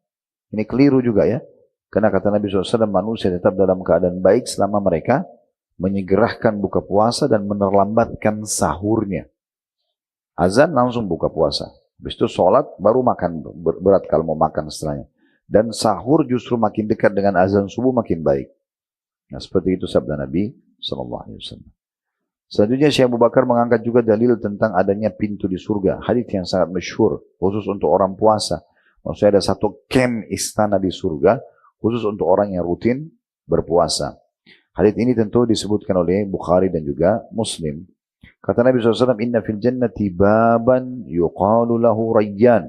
Speaker 1: Ini keliru juga, ya. Karena kata Nabi SAW, manusia tetap dalam keadaan baik selama mereka menyegerakan buka puasa dan menerlambatkan sahurnya. Azan langsung buka puasa. Habis itu sholat, baru makan berat kalau mau makan setelahnya. Dan sahur justru makin dekat dengan azan subuh makin baik. Nah seperti itu sabda Nabi SAW. Selanjutnya Syekh Abu Bakar mengangkat juga dalil tentang adanya pintu di surga. Hadits yang sangat masyhur, khusus untuk orang puasa. Maksudnya ada satu camp istana di surga, khusus untuk orang yang rutin berpuasa. Hadits ini tentu disebutkan oleh Bukhari dan juga Muslim. Kata Nabi SAW, Inna fil jannati baban yuqalu lahu Rayyan.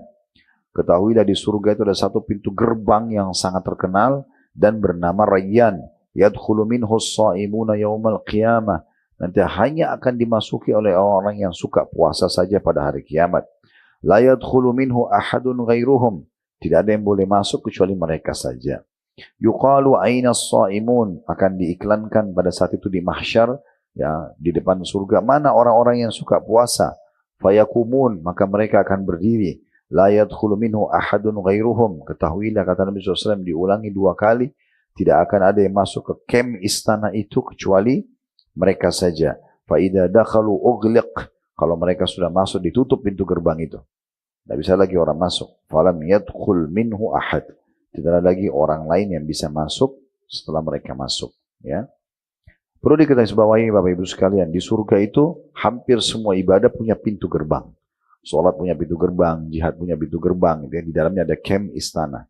Speaker 1: Ketahuilah di surga itu ada satu pintu gerbang yang sangat terkenal dan bernama Rayyan. Yadkhulu minhu as-sa'imuna yawmal qiyamah. Nanti hanya akan dimasuki oleh orang yang suka puasa saja pada hari kiamat. La yadkhulu minhu ahadun ghairuhum. Tidak ada yang boleh masuk kecuali mereka saja. Yuqalu aina as-sa'imun. Akan diiklankan pada saat itu di mahsyar, ya, di depan surga. Mana orang-orang yang suka puasa? Fayakumun. Maka mereka akan berdiri. La yadkhulu minhu ahadun ghairuhum. Ketahuilah, kata Nabi SAW, diulangi 2 kali. Tidak akan ada yang masuk ke camp istana itu kecuali mereka saja. Fa'idha dakhalu ughliq. Kalau mereka sudah masuk, ditutup pintu gerbang itu. Tidak bisa lagi orang masuk. Falam yadkhul minhu ahad. Tidak ada lagi orang lain yang bisa masuk setelah mereka masuk. Ya. Perlu diketahui Bapak Ibu sekalian, di surga itu hampir semua ibadah punya pintu gerbang. Sholat punya pintu gerbang, jihad punya pintu gerbang. Di dalamnya ada camp istana.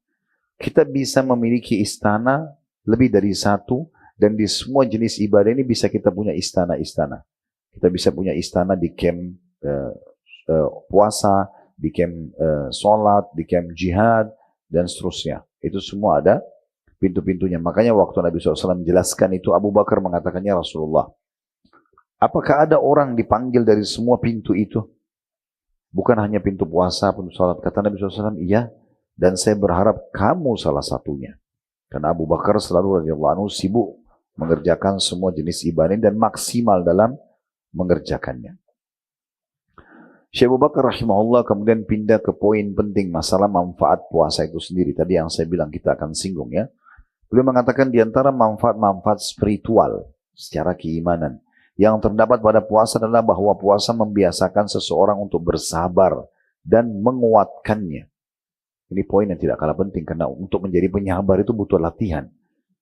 Speaker 1: Kita bisa memiliki istana lebih dari satu. Dan di semua jenis ibadah ini bisa kita punya istana-istana. Kita bisa punya istana di camp puasa, di camp sholat, di camp jihad, dan seterusnya. Itu semua ada pintu-pintunya. Makanya waktu Nabi SAW menjelaskan itu, Abu Bakar mengatakannya, Rasulullah, apakah ada orang dipanggil dari semua pintu itu? Bukan hanya pintu puasa, pintu sholat. Kata Nabi SAW, iya. Dan saya berharap kamu salah satunya. Karena Abu Bakar selalu radhiyallahu anhu sibuk mengerjakan semua jenis ibadah dan maksimal dalam mengerjakannya. Syekh Abu Bakar rahimahullah kemudian pindah ke poin penting masalah manfaat puasa itu sendiri. Tadi yang saya bilang kita akan singgung ya. Beliau mengatakan di antara manfaat-manfaat spiritual secara keimanan yang terdapat pada puasa adalah bahwa puasa membiasakan seseorang untuk bersabar dan menguatkannya. Ini poin yang tidak kalah penting karena untuk menjadi penyabar itu butuh latihan.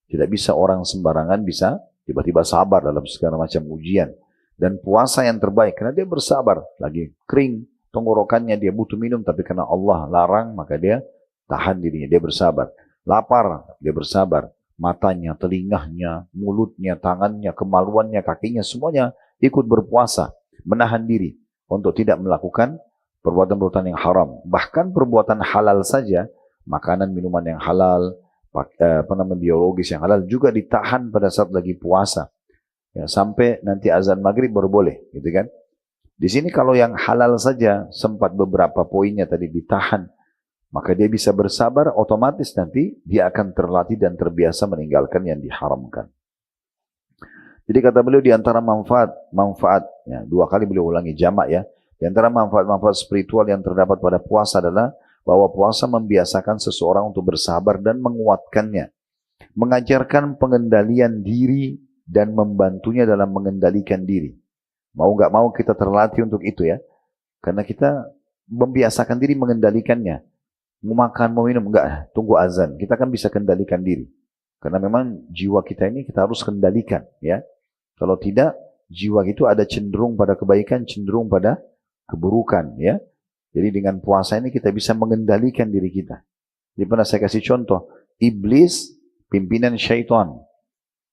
Speaker 1: Tidak bisa orang sembarangan bisa tiba-tiba sabar dalam segala macam ujian. Dan puasa yang terbaik karena dia bersabar. Lagi kering tenggorokannya, dia butuh minum, tapi karena Allah larang maka dia tahan dirinya, dia bersabar. Lapar, dia bersabar. Matanya, telingahnya, mulutnya, tangannya, kemaluannya, kakinya, semuanya ikut berpuasa. Menahan diri untuk tidak melakukan perbuatan-perbuatan yang haram. Bahkan perbuatan halal saja, makanan, minuman yang halal, biologis yang halal juga ditahan pada saat lagi puasa. Ya, sampai nanti azan maghrib baru boleh, gitu kan? Di sini kalau yang halal saja sempat beberapa poinnya tadi ditahan, maka dia bisa bersabar, otomatis nanti dia akan terlatih dan terbiasa meninggalkan yang diharamkan. Jadi kata beliau di antara manfaat, ya, 2 kali beliau ulangi jamak ya. Di antara manfaat-manfaat spiritual yang terdapat pada puasa adalah bahwa puasa membiasakan seseorang untuk bersabar dan menguatkannya. Mengajarkan pengendalian diri dan membantunya dalam mengendalikan diri. Mau gak mau kita terlatih untuk itu ya. Karena kita membiasakan diri mengendalikannya. Mau makan, mau minum, enggak, tunggu azan. Kita kan bisa kendalikan diri. Karena memang jiwa kita ini kita harus kendalikan ya. Kalau tidak, jiwa itu ada cenderung pada kebaikan, cenderung pada keburukan ya. Jadi dengan puasa ini kita bisa mengendalikan diri kita. Jadi pernah saya kasih contoh, iblis pimpinan syaitan.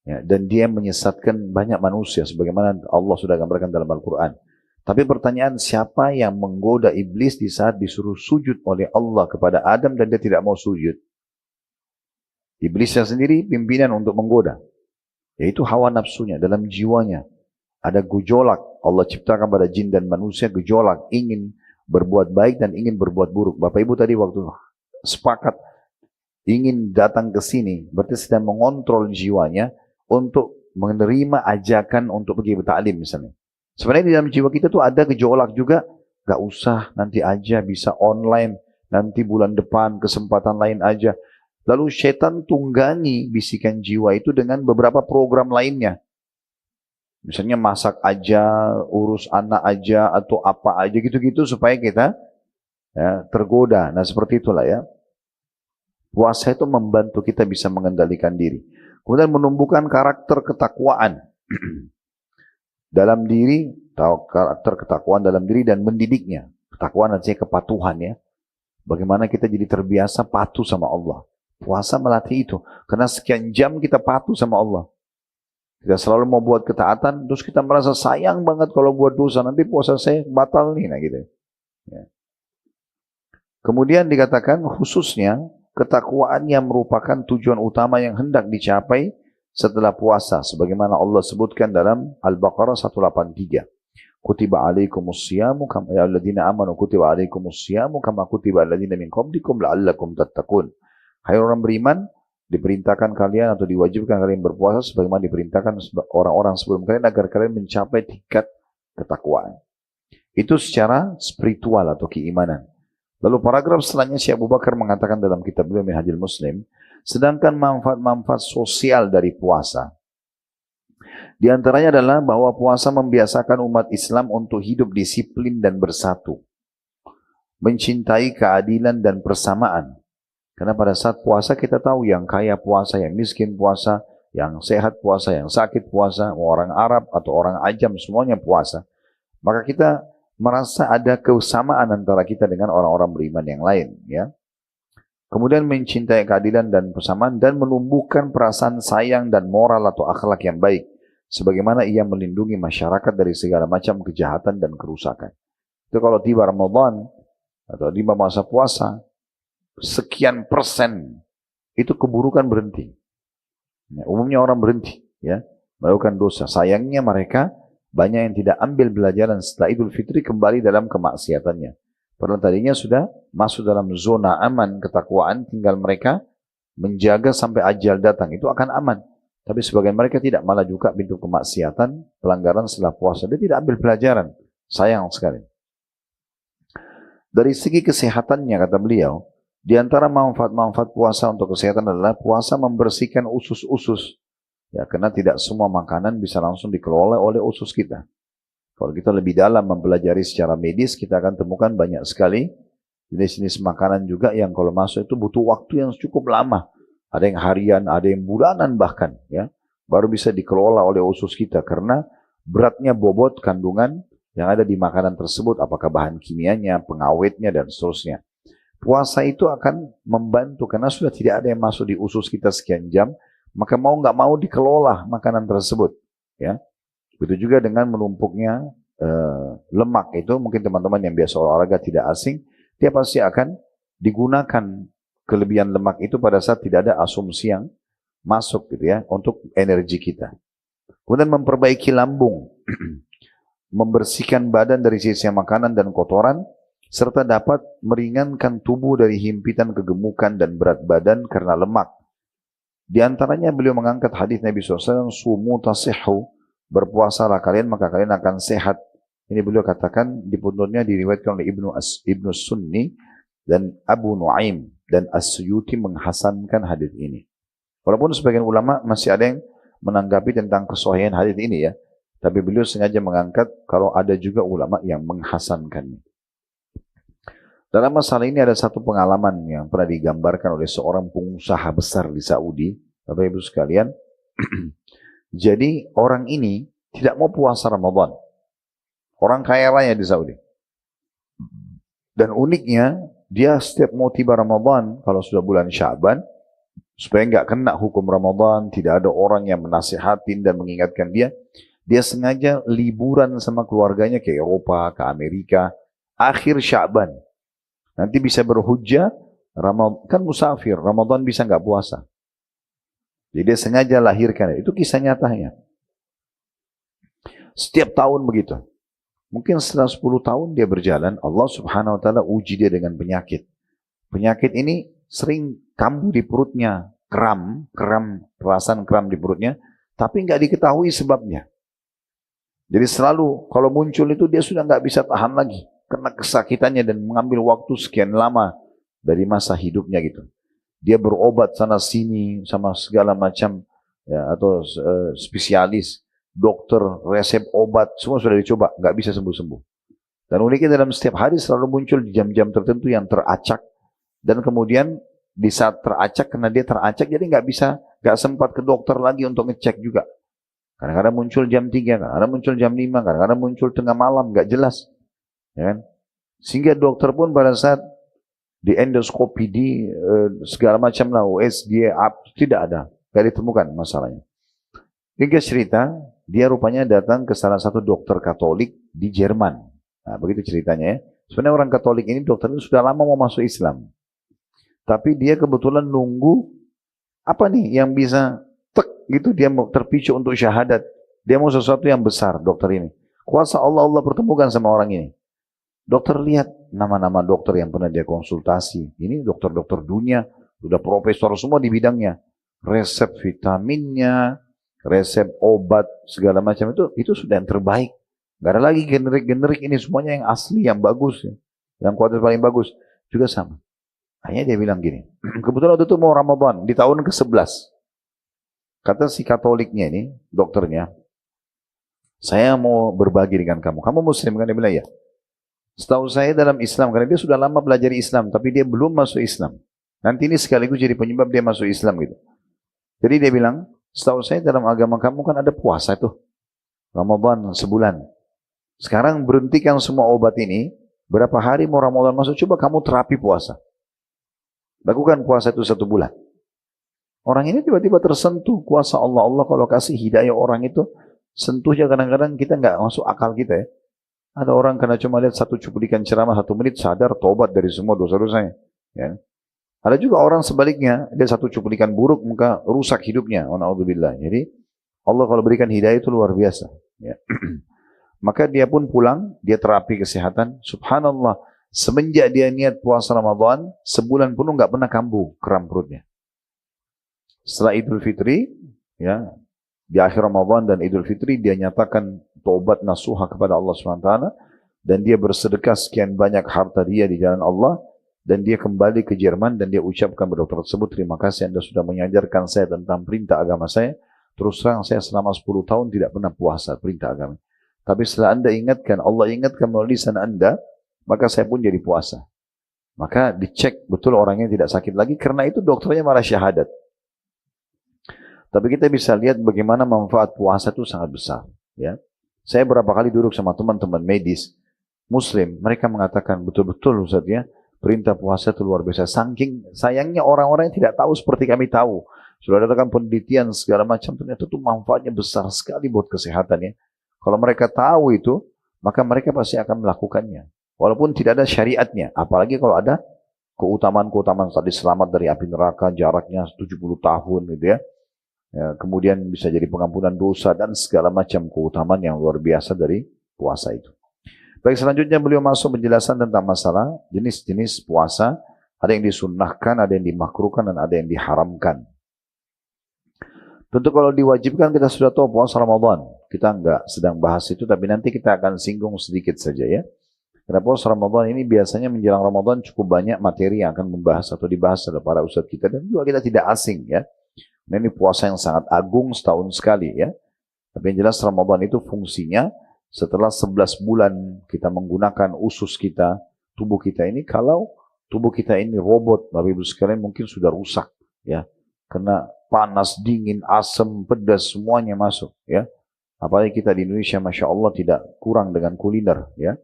Speaker 1: Ya, dan dia menyesatkan banyak manusia sebagaimana Allah sudah gambarkan dalam Al-Quran. Tapi pertanyaan, siapa yang menggoda iblis di saat disuruh sujud oleh Allah kepada Adam dan dia tidak mau sujud? Iblisnya sendiri pimpinan untuk menggoda. Yaitu hawa nafsunya dalam jiwanya. Ada gejolak. Allah ciptakan pada jin dan manusia gejolak. Ingin berbuat baik dan ingin berbuat buruk. Bapak Ibu tadi waktu sepakat ingin datang ke sini, berarti sedang mengontrol jiwanya untuk menerima ajakan untuk pergi bertaklim misalnya. Sebenarnya di dalam jiwa kita tuh ada gejolak juga, gak usah, nanti aja, bisa online, nanti bulan depan, kesempatan lain aja. Lalu setan tunggangi bisikan jiwa itu dengan beberapa program lainnya. Misalnya masak aja, urus anak aja, atau apa aja gitu-gitu supaya kita ya, tergoda. Nah seperti itulah ya. Puasa itu membantu kita bisa mengendalikan diri. Kemudian menumbuhkan karakter ketakwaan dalam diri, karakter ketakwaan dalam diri dan mendidiknya. Ketakwaan artinya kepatuhan ya. Bagaimana kita jadi terbiasa patuh sama Allah. Puasa melatih itu. Karena sekian jam kita patuh sama Allah. Kita selalu mau buat ketaatan, terus kita merasa sayang banget kalau buat dosa. Nanti puasa saya batal nih, nah gitu. Ya. Kemudian dikatakan khususnya ketakwaan yang merupakan tujuan utama yang hendak dicapai setelah puasa. Sebagaimana Allah sebutkan dalam Al-Baqarah 183. Kutiba alaikumus siyamu kama ya alladzina amanu kutiba alaikumus siyamu kama kutiba alladzina min qablikum la'allakum tattaqun. Hai orang beriman, diperintahkan kalian atau diwajibkan kalian berpuasa sebagaimana diperintahkan orang-orang sebelum kalian agar kalian mencapai tingkat ketakwaan. Itu secara spiritual atau keimanan. Lalu paragraf selanjutnya Syekh Abu Bakar mengatakan dalam kitab beliau Minhajul Muslim, sedangkan manfaat-manfaat sosial dari puasa. Di antaranya adalah bahwa puasa membiasakan umat Islam untuk hidup disiplin dan bersatu. Mencintai keadilan dan persamaan. Karena pada saat puasa kita tahu yang kaya puasa, yang miskin puasa, yang sehat puasa, yang sakit puasa, orang Arab atau orang Ajam semuanya puasa. Maka kita merasa ada kesamaan antara kita dengan orang-orang beriman yang lain. Ya. Kemudian mencintai keadilan dan persamaan dan menumbuhkan perasaan sayang dan moral atau akhlak yang baik. Sebagaimana ia melindungi masyarakat dari segala macam kejahatan dan kerusakan. Itu kalau tiba Ramadan atau tiba masa puasa, sekian persen itu keburukan berhenti. Ya, umumnya orang berhenti ya melakukan dosa. Sayangnya mereka banyak yang tidak ambil pelajaran setelah Idul Fitri kembali dalam kemaksiatannya. Padahal tadinya sudah masuk dalam zona aman ketakwaan, tinggal mereka menjaga sampai ajal datang, itu akan aman. Tapi sebagian mereka tidak, malah juga pintu kemaksiatan, pelanggaran setelah puasa. Dia tidak ambil pelajaran. Sayang sekali. Dari segi kesehatannya, kata beliau, di antara manfaat-manfaat puasa untuk kesehatan adalah puasa membersihkan usus-usus. Ya, karena tidak semua makanan bisa langsung dikelola oleh usus kita. Kalau kita lebih dalam mempelajari secara medis, kita akan temukan banyak sekali jenis-jenis makanan juga yang kalau masuk itu butuh waktu yang cukup lama. Ada yang harian, ada yang bulanan bahkan, ya, baru bisa dikelola oleh usus kita karena beratnya bobot kandungan yang ada di makanan tersebut, apakah bahan kimianya, pengawetnya dan seterusnya. Puasa itu akan membantu karena sudah tidak ada yang masuk di usus kita sekian jam, maka mau nggak mau dikelola makanan tersebut, ya. Begitu juga dengan menumpuknya lemak itu, mungkin teman-teman yang biasa olahraga tidak asing, dia pasti akan digunakan kelebihan lemak itu pada saat tidak ada asumsi yang masuk gitu ya untuk energi kita. Kemudian memperbaiki lambung, membersihkan badan dari sisa makanan dan kotoran, serta dapat meringankan tubuh dari himpitan kegemukan dan berat badan karena lemak. Di antaranya beliau mengangkat hadis Nabi SAW, sumu tasihhu, berpuasalah kalian maka kalian akan sehat. Ini beliau katakan di pundurnya diriwayatkan oleh Ibnu Sunni dan Abu Nuaim dan As-Suyuti menghasankan hadis ini. Walaupun sebagian ulama masih ada yang menanggapi tentang kesahihan hadis ini ya, tapi beliau sengaja mengangkat kalau ada juga ulama yang menghasankannya. Dalam masalah ini ada satu pengalaman yang pernah digambarkan oleh seorang pengusaha besar di Saudi, Bapak Ibu sekalian. Jadi orang ini tidak mau puasa Ramadan. Orang kaya raya di Saudi. Dan uniknya, dia setiap mau tiba Ramadan, kalau sudah bulan Sya'ban, supaya nggak kena hukum Ramadan, tidak ada orang yang menasihatin dan mengingatkan dia, dia sengaja liburan sama keluarganya ke Eropa, ke Amerika, akhir Sya'ban. Nanti bisa berhujjah, kan musafir, Ramadan bisa nggak puasa. Jadi dia sengaja lahirkan, itu kisah nyatanya. Setiap tahun begitu. Mungkin setelah 10 tahun dia berjalan, Allah Subhanahu wa Ta'ala uji dia dengan penyakit. Penyakit ini sering kambuh di perutnya, perasaan kram di perutnya, tapi nggak diketahui sebabnya. Jadi selalu kalau muncul itu dia sudah nggak bisa tahan lagi karena kesakitannya dan mengambil waktu sekian lama dari masa hidupnya gitu. Dia berobat sana sini sama segala macam ya, atau spesialis, dokter, resep obat, semua sudah dicoba, nggak bisa sembuh-sembuh. Dan uniknya dalam setiap hari selalu muncul di jam-jam tertentu yang teracak. Dan kemudian di saat teracak, karena dia teracak jadi nggak sempat ke dokter lagi untuk ngecek juga. Kadang-kadang muncul jam 3, kadang-kadang muncul jam 5, kadang-kadang muncul tengah malam, nggak jelas. Ya kan? Sehingga dokter pun pada saat di endoskopi, di segala macam lah, USG, tidak ada. Nggak ditemukan masalahnya. Hingga cerita, dia rupanya datang ke salah satu dokter Katolik di Jerman. Nah, begitu ceritanya ya. Sebenarnya orang Katolik ini dokter itu sudah lama mau masuk Islam. Tapi dia kebetulan nunggu, apa nih yang bisa gitu, dia mau terpicu untuk syahadat. Dia mau sesuatu yang besar, dokter ini. Kuasa Allah pertemukan sama orang ini. Dokter lihat nama-nama dokter yang pernah dia konsultasi. Ini dokter-dokter dunia, sudah profesor semua di bidangnya. Resep vitaminnya, resep obat, segala macam itu sudah yang terbaik. Gak ada lagi generik-generik, ini semuanya yang asli, yang bagus. Yang kualitas paling bagus. Juga sama. Hanya dia bilang gini, kebetulan waktu itu mau Ramadan, di tahun ke-11. Kata si Katoliknya ini, dokternya, saya mau berbagi dengan kamu. Kamu Muslim kan? Dia bilang ya. Setahu saya dalam Islam, karena dia sudah lama belajar Islam, tapi dia belum masuk Islam. Nanti ini sekaligus jadi penyebab dia masuk Islam gitu. Jadi dia bilang, setahu saya dalam agama kamu kan ada puasa tuh. Ramadan sebulan. Sekarang berhentikan semua obat ini, berapa hari mau Ramadan masuk, coba kamu terapi puasa. Lakukan puasa itu 1 bulan. Orang ini tiba-tiba tersentuh kuasa Allah. Allah kalau kasih hidayah orang itu, sentuhnya kadang-kadang kita nggak masuk akal kita ya. Ada orang karena cuma lihat satu cuplikan ceramah 1 menit, sadar, tobat dari semua dosa-dosanya. Ya. Ada juga orang sebaliknya, dia satu cuplikan buruk, maka rusak hidupnya. Na'udzubillah. Jadi Allah kalau berikan hidayah itu luar biasa. Ya. Maka dia pun pulang, dia terapi kesehatan. Subhanallah, semenjak dia niat puasa Ramadan, sebulan pun nggak pernah kambuh kram perutnya. Setelah Idul Fitri, ya, di akhir Ramadan dan Idul Fitri, dia nyatakan taubat nasuha kepada Allah SWT, dan dia bersedekah sekian banyak harta dia di jalan Allah, dan dia kembali ke Jerman, dan dia ucapkan kepada dokter tersebut, terima kasih Anda sudah mengajarkan saya tentang perintah agama saya. Terus terang saya selama 10 tahun tidak pernah puasa perintah agama. Tapi setelah Anda ingatkan, Allah ingatkan melalui lisan Anda, maka saya pun jadi puasa. Maka dicek betul orangnya tidak sakit lagi, karena itu dokternya malah syahadat. Tapi kita bisa lihat bagaimana manfaat puasa itu sangat besar. Ya, saya berapa kali duduk sama teman-teman medis Muslim, mereka mengatakan betul-betul Ustaz ya, perintah puasa itu luar biasa. Saking sayangnya orang-orang yang tidak tahu seperti kami tahu. Sudah ada penelitian segala macam, ternyata itu manfaatnya besar sekali buat kesehatan ya. Kalau mereka tahu itu, maka mereka pasti akan melakukannya. Walaupun tidak ada syariatnya, apalagi kalau ada keutamaan-keutamaan tadi, selamat dari api neraka, jaraknya 70 tahun gitu ya. Ya, kemudian bisa jadi pengampunan dosa dan segala macam keutamaan yang luar biasa dari puasa itu. Baik, selanjutnya beliau masuk penjelasan tentang masalah jenis-jenis puasa. Ada yang disunnahkan, ada yang dimakruhkan, dan ada yang diharamkan. Tentu kalau diwajibkan kita sudah tahu puasa Ramadan. Kita enggak sedang bahas itu, tapi nanti kita akan singgung sedikit saja ya. Karena puasa Ramadan ini biasanya menjelang Ramadan cukup banyak materi yang akan membahas atau dibahas oleh para ustadz kita, dan juga kita tidak asing ya. Nah, ini puasa yang sangat agung setahun sekali ya. Tapi yang jelas Ramadan itu fungsinya setelah 11 bulan kita menggunakan usus kita, tubuh kita ini, kalau tubuh kita ini robot, Bapak Ibu sekalian mungkin sudah rusak ya. Karena panas, dingin, asam, pedas semuanya masuk ya. Apalagi kita di Indonesia Masya Allah tidak kurang dengan kuliner ya.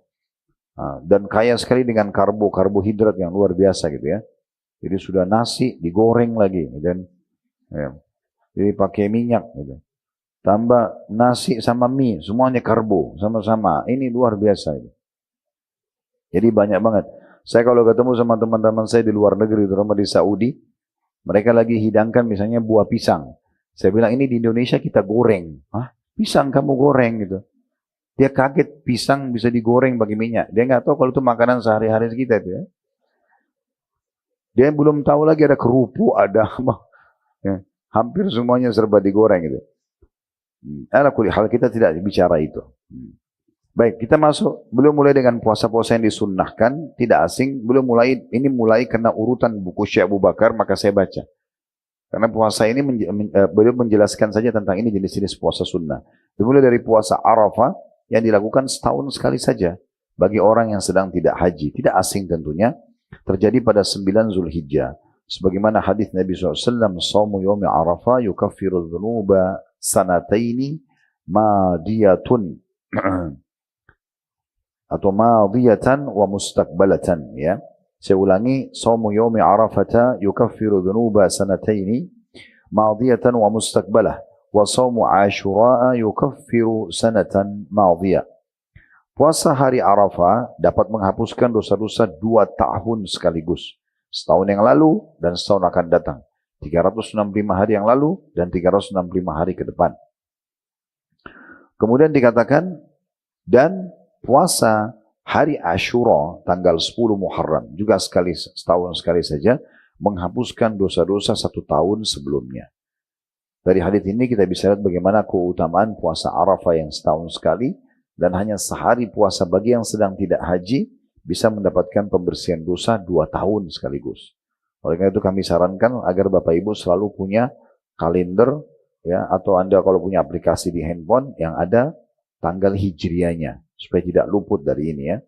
Speaker 1: Dan kaya sekali dengan karbohidrat yang luar biasa gitu ya. Jadi sudah nasi digoreng lagi dan ya, jadi pakai minyak gitu. Tambah nasi sama mie, semuanya karbo sama-sama. Ini luar biasa itu. Jadi banyak banget. Saya kalau ketemu sama teman-teman saya di luar negeri, terutama di Saudi, mereka lagi hidangkan misalnya buah pisang. Saya bilang ini di Indonesia kita goreng. Hah? Pisang kamu goreng gitu. Dia kaget pisang bisa digoreng pakai minyak. Dia nggak tahu kalau itu makanan sehari-hari kita itu ya. Dia belum tahu lagi ada kerupuk, ada apa. Ya, hampir semuanya serba digoreng gitu. Hal kita tidak bicara itu. Baik, kita masuk. Belum mulai dengan puasa-puasa yang disunnahkan, tidak asing. Belum mulai, ini mulai karena urutan buku Syekh Abu Bakar, maka saya baca. Karena puasa ini beliau menjelaskan saja tentang ini jenis-jenis puasa sunnah. Dimulai dari puasa Arafah yang dilakukan setahun sekali saja. bagi orang yang sedang tidak haji, tidak asing tentunya, terjadi pada 9 Zulhijjah. Sebagaimana hadis Nabi SAW, "Shaumu yaumi Arafah yukaffiru dzunuba sanataini madiyatun." Atau madiyatan wa mustaqbalatan, ya. Saya ulangi, "Shaumu yaumi Arafata yukaffiru dzunuba sanataini madiyatan wa mustaqbalah, wa shaumu Asyura yukaffiru sanatan madiyah." Puasa hari Arafah dapat menghapuskan dosa-dosa 2 tahun sekaligus. Setahun yang lalu dan setahun akan datang. 365 hari yang lalu dan 365 hari ke depan. Kemudian dikatakan, dan puasa hari Asyura tanggal 10 Muharram juga setahun sekali saja menghapuskan dosa-dosa 1 tahun sebelumnya. Dari hadis ini kita bisa lihat bagaimana keutamaan puasa Arafah yang setahun sekali, dan hanya sehari puasa bagi yang sedang tidak haji bisa mendapatkan pembersihan dosa 2 tahun sekaligus. Oleh karena itu kami sarankan agar Bapak Ibu selalu punya kalender, ya, atau Anda kalau punya aplikasi di handphone yang ada tanggal hijriahnya supaya tidak luput dari ini, ya.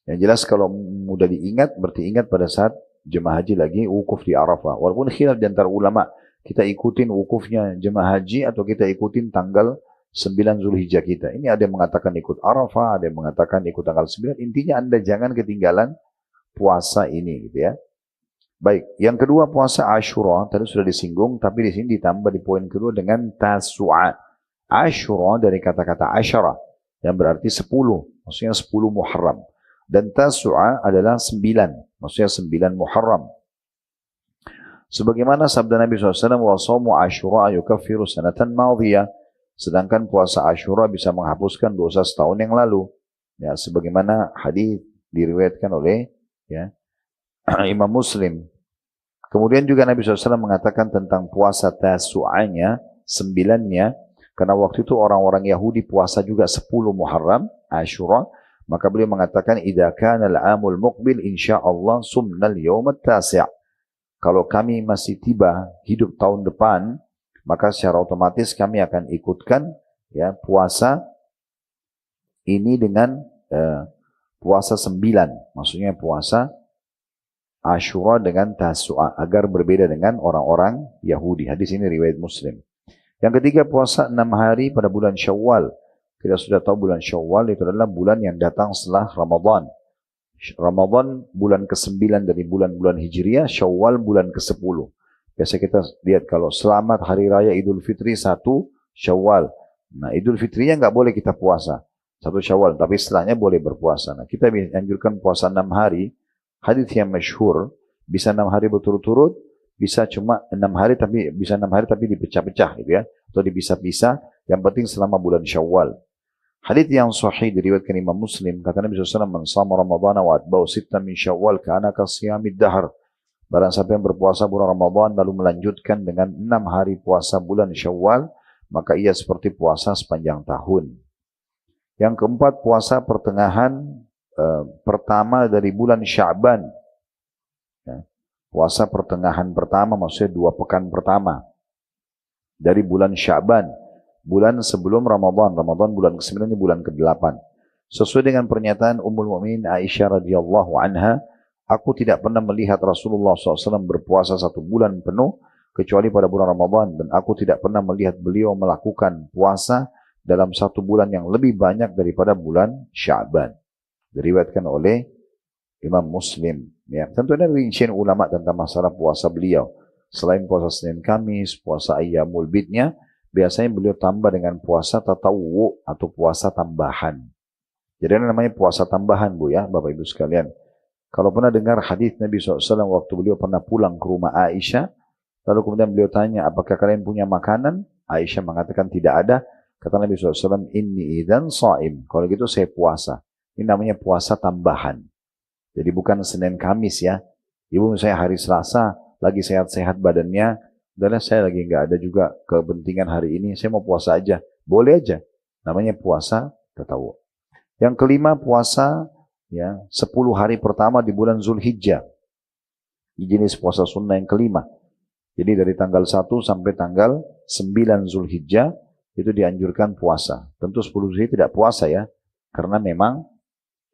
Speaker 1: Yang jelas kalau mudah diingat, berarti ingat pada saat jemaah haji lagi wukuf di Arafah. Walaupun khilaf di antara ulama, kita ikutin wukufnya jemaah haji atau kita ikutin tanggal 9 Zulhijjah kita. Ini ada yang mengatakan ikut Arafah, ada yang mengatakan ikut tanggal 9. Intinya Anda jangan ketinggalan puasa ini, gitu ya. Baik, yang kedua puasa Asyura, tadi sudah disinggung, tapi di sini ditambah di poin kedua dengan Tasu'a. Asyura dari kata-kata asyara, yang berarti 10, maksudnya 10 Muharram. Dan Tasu'a adalah 9, maksudnya 9 Muharram. Sebagaimana sabda Nabi SAW, "Wa shaumu Asyura yukaffiru sanatan madhiyah." Sedangkan puasa Asyura bisa menghapuskan dosa setahun yang lalu. Ya, sebagaimana hadis diriwayatkan oleh, ya, Imam Muslim. Kemudian juga Nabi SAW mengatakan tentang puasa Tasu'anya, 9-nya, karena waktu itu orang-orang Yahudi puasa juga 10 Muharram, Asyura, maka beliau mengatakan, "Idza kana al-'amul muqbil insyaallah sumnal yawm at-tasi'." Kalau kami masih tiba hidup tahun depan, maka secara otomatis kami akan ikutkan, ya, puasa ini dengan puasa 9, maksudnya puasa Asyura dengan Tasu'a, agar berbeda dengan orang-orang Yahudi. Hadis ini riwayat Muslim. Yang ketiga puasa 6 hari pada bulan Syawal. Kita sudah tahu bulan Syawal itu adalah bulan yang datang setelah Ramadan. Ramadan bulan ke-9 dari bulan-bulan Hijriah, Syawal bulan ke-10. Biasa kita lihat kalau selamat Hari Raya Idul Fitri 1 Syawal. Nah, Idul Fitrinya nggak boleh kita puasa 1 Syawal, tapi setelahnya boleh berpuasa. Nah, kita anjurkan puasa 6 hari. Hadis yang masyhur, bisa 6 hari berturut-turut, bisa cuma 6 hari tapi bisa 6 hari tapi dipecah-pecah, gitu ya, atau dipisah-pisah. Yang penting selama bulan Syawal. Hadis yang sahih diriwayatkan Imam Muslim, kata Nabi SAW, "Man shama Ramadhana wa atba'u sittan min Syawal kana ka siyamid dahr." Barang siapa yang berpuasa bulan Ramadan lalu melanjutkan dengan 6 hari puasa bulan Syawal, maka ia seperti puasa sepanjang tahun. Yang keempat, puasa pertengahan pertama dari bulan Sya'ban. Ya. Puasa pertengahan pertama, maksudnya 2 pekan pertama dari bulan Sya'ban, bulan sebelum Ramadan. Ramadan bulan ke-9, ini bulan ke-8. Sesuai dengan pernyataan Ummul Mukminin Aisyah radhiyallahu anha, "Aku tidak pernah melihat Rasulullah SAW berpuasa 1 bulan penuh kecuali pada bulan Ramadan, dan aku tidak pernah melihat beliau melakukan puasa dalam 1 bulan yang lebih banyak daripada bulan Sya'ban." Diriwayatkan oleh Imam Muslim. Ya, tentu ada rincian ulama tentang masalah puasa beliau. Selain puasa Senin Kamis, puasa Ayyamul Bidnya, biasanya beliau tambah dengan puasa tatawwu atau puasa tambahan. Jadi namanya puasa tambahan, Bu, ya, Bapak Ibu sekalian. Kalau pernah dengar hadis Nabi SAW waktu beliau pernah pulang ke rumah Aisyah, lalu kemudian beliau tanya, "Apakah kalian punya makanan?" Aisyah mengatakan, "Tidak ada." Kata Nabi SAW, "Inni idzan shaim." Kalau gitu saya puasa. Ini namanya puasa tambahan. Jadi bukan Senin Kamis, ya. Ibu saya hari Selasa, lagi sehat-sehat badannya, dan saya lagi nggak ada juga kepentingan hari ini, saya mau puasa aja. Boleh aja. Namanya puasa tatawwu. Yang kelima, puasa, ya, 10 hari pertama di bulan Zulhijjah. Ini jenis puasa sunnah yang kelima. Jadi dari tanggal 1 sampai tanggal 9 Zulhijjah itu dianjurkan puasa. Tentu 10 Zulhijjah tidak puasa, ya, karena memang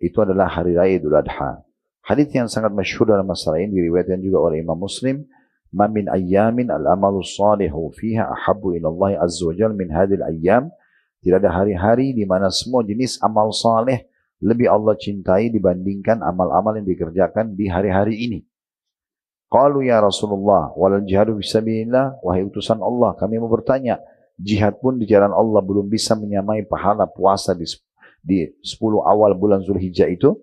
Speaker 1: itu adalah hari raya Idul Adha. Hadits yang sangat masyhur dalam masalah ini diriwayatkan juga oleh Imam Muslim. Ma min ayyamin al-amalu salihu fiha ahabbu ila Allah azza wa jalla min hadhil ayyam. Tidak ada hari-hari di mana semua jenis amal saleh lebih Allah cintai dibandingkan amal-amal yang dikerjakan di hari-hari ini. Qalu ya Rasulullah walal jihadu fisabilillah, wahai utusan Allah, kami mau bertanya, jihad pun di jalan Allah belum bisa menyamai pahala puasa di 10 awal bulan Zulhijjah itu,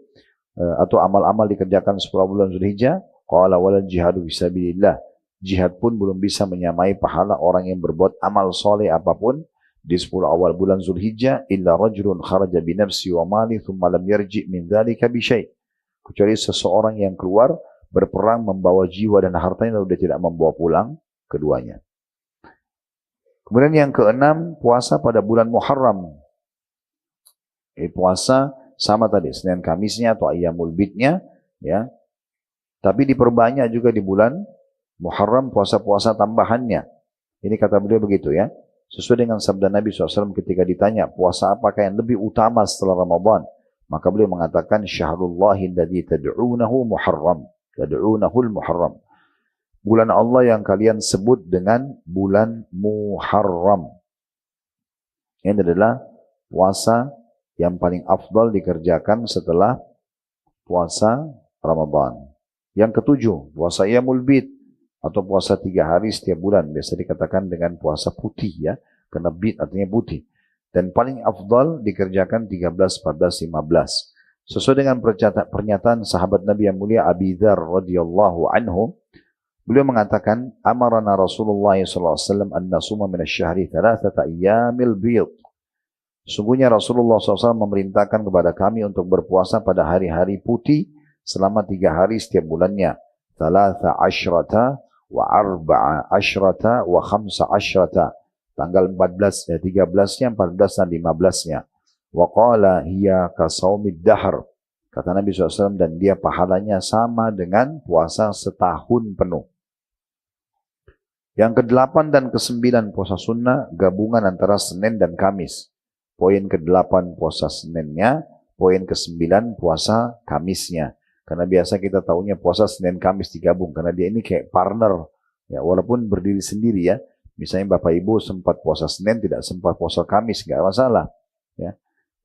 Speaker 1: atau amal-amal dikerjakan 10 bulan Zulhijjah. Qala walal jihadu fisabilillah, jihad pun belum bisa menyamai pahala orang yang berbuat amal soleh apapun di 10 awal bulan Zulhijjah, illa rajulun kharaja bi nafsi wa mali thumma lam yarji' min dzalika bi syai', kecuali seseorang yang keluar berperang membawa jiwa dan hartanya lalu dia tidak membawa pulang keduanya. Kemudian yang keenam, puasa pada bulan Muharram. Puasa sama tadi, Senin Kamisnya atau Ayyamul Bidnya, ya. Tapi diperbanyak juga di bulan Muharram puasa-puasa tambahannya. Ini kata beliau begitu ya. Sesuai dengan sabda Nabi SAW ketika ditanya puasa apakah yang lebih utama setelah Ramadan, maka beliau mengatakan syahrullahi alladzi tad'unahu muharram, tad'unahul muharram. Bulan Allah yang kalian sebut dengan bulan Muharram. Ini adalah puasa yang paling afdal dikerjakan setelah puasa Ramadan. Yang ketujuh, puasa Ayyamul Bid atau puasa 3 hari setiap bulan, biasa dikatakan dengan puasa putih ya, karena bid artinya putih. Dan paling afdal dikerjakan 13, 14, 15. Sesuai dengan pernyataan sahabat Nabi yang mulia Abi Dzar radhiyallahu anhu, beliau mengatakan, amarana Rasulullah SAW an nasuma min asy-syahri 3 ayyamil bid. Sungguhnya Rasulullah SAW memerintahkan kepada kami untuk berpuasa pada hari-hari putih selama 3 hari setiap bulannya. 13 wa 14 wa 15. Tanggal 14, 13-nya, 14 dan 15-nya. Wa qala hiya ka shaumid dahr. Kata Nabi SAW, dan dia pahalanya sama dengan puasa setahun penuh. Yang ke-8 dan ke-9 puasa sunnah, gabungan antara Senin dan Kamis. Poin ke-8 puasa Seninnya, poin ke-9 puasa Kamisnya. Karena biasa kita tahunya puasa Senin Kamis digabung, karena dia ini kayak partner, ya, walaupun berdiri sendiri ya. Misalnya Bapak Ibu sempat puasa Senin, tidak sempat puasa Kamis, nggak masalah. Ya.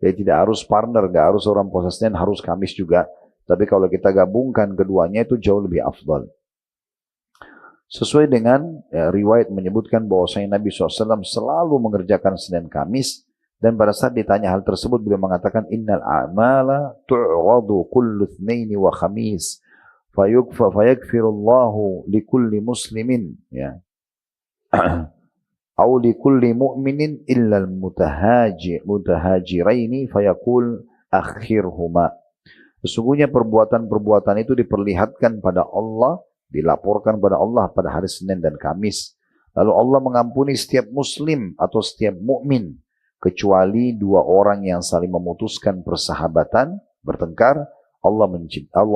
Speaker 1: Jadi tidak harus partner, nggak harus orang puasa Senin harus Kamis juga. Tapi kalau kita gabungkan keduanya itu jauh lebih afdal. Sesuai dengan riwayat menyebutkan bahwasanya Nabi SAW selalu mengerjakan Senin Kamis. Dan pada saat ditanya hal tersebut, beliau mengatakan, innal a'mala tu'radu kullu itsnaini wa khamis fayagfirullahu likulli muslimin, ya. Au likulli mu'minin illa al-mutahajiraini fayaqul akhirhuma. Sesungguhnya perbuatan-perbuatan itu diperlihatkan pada Allah, dilaporkan pada Allah pada hari Senin dan Kamis. Lalu Allah mengampuni setiap muslim atau setiap mukmin, kecuali 2 orang yang saling memutuskan persahabatan, bertengkar. Allah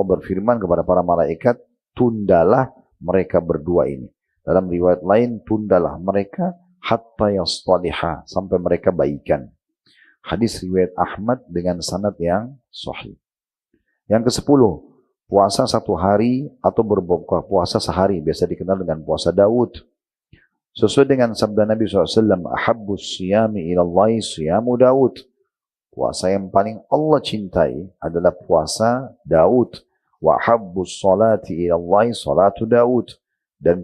Speaker 1: berfirman kepada para malaikat, tundalah mereka berdua ini. Dalam riwayat lain, tundalah mereka hatta yastaliha, sampai mereka baikan. Hadis riwayat Ahmad dengan sanad yang sahih. Yang ke-10, puasa 1 hari atau berbuka puasa sehari, biasa dikenal dengan puasa Daud. Sesuai dengan sabda Nabi SAW, ahabbus siyami ilallahi siyamu Daud. Puasa yang paling Allah cintai adalah puasa Daud. Wa ahabbus salati ilallahi salatu Daud. Dan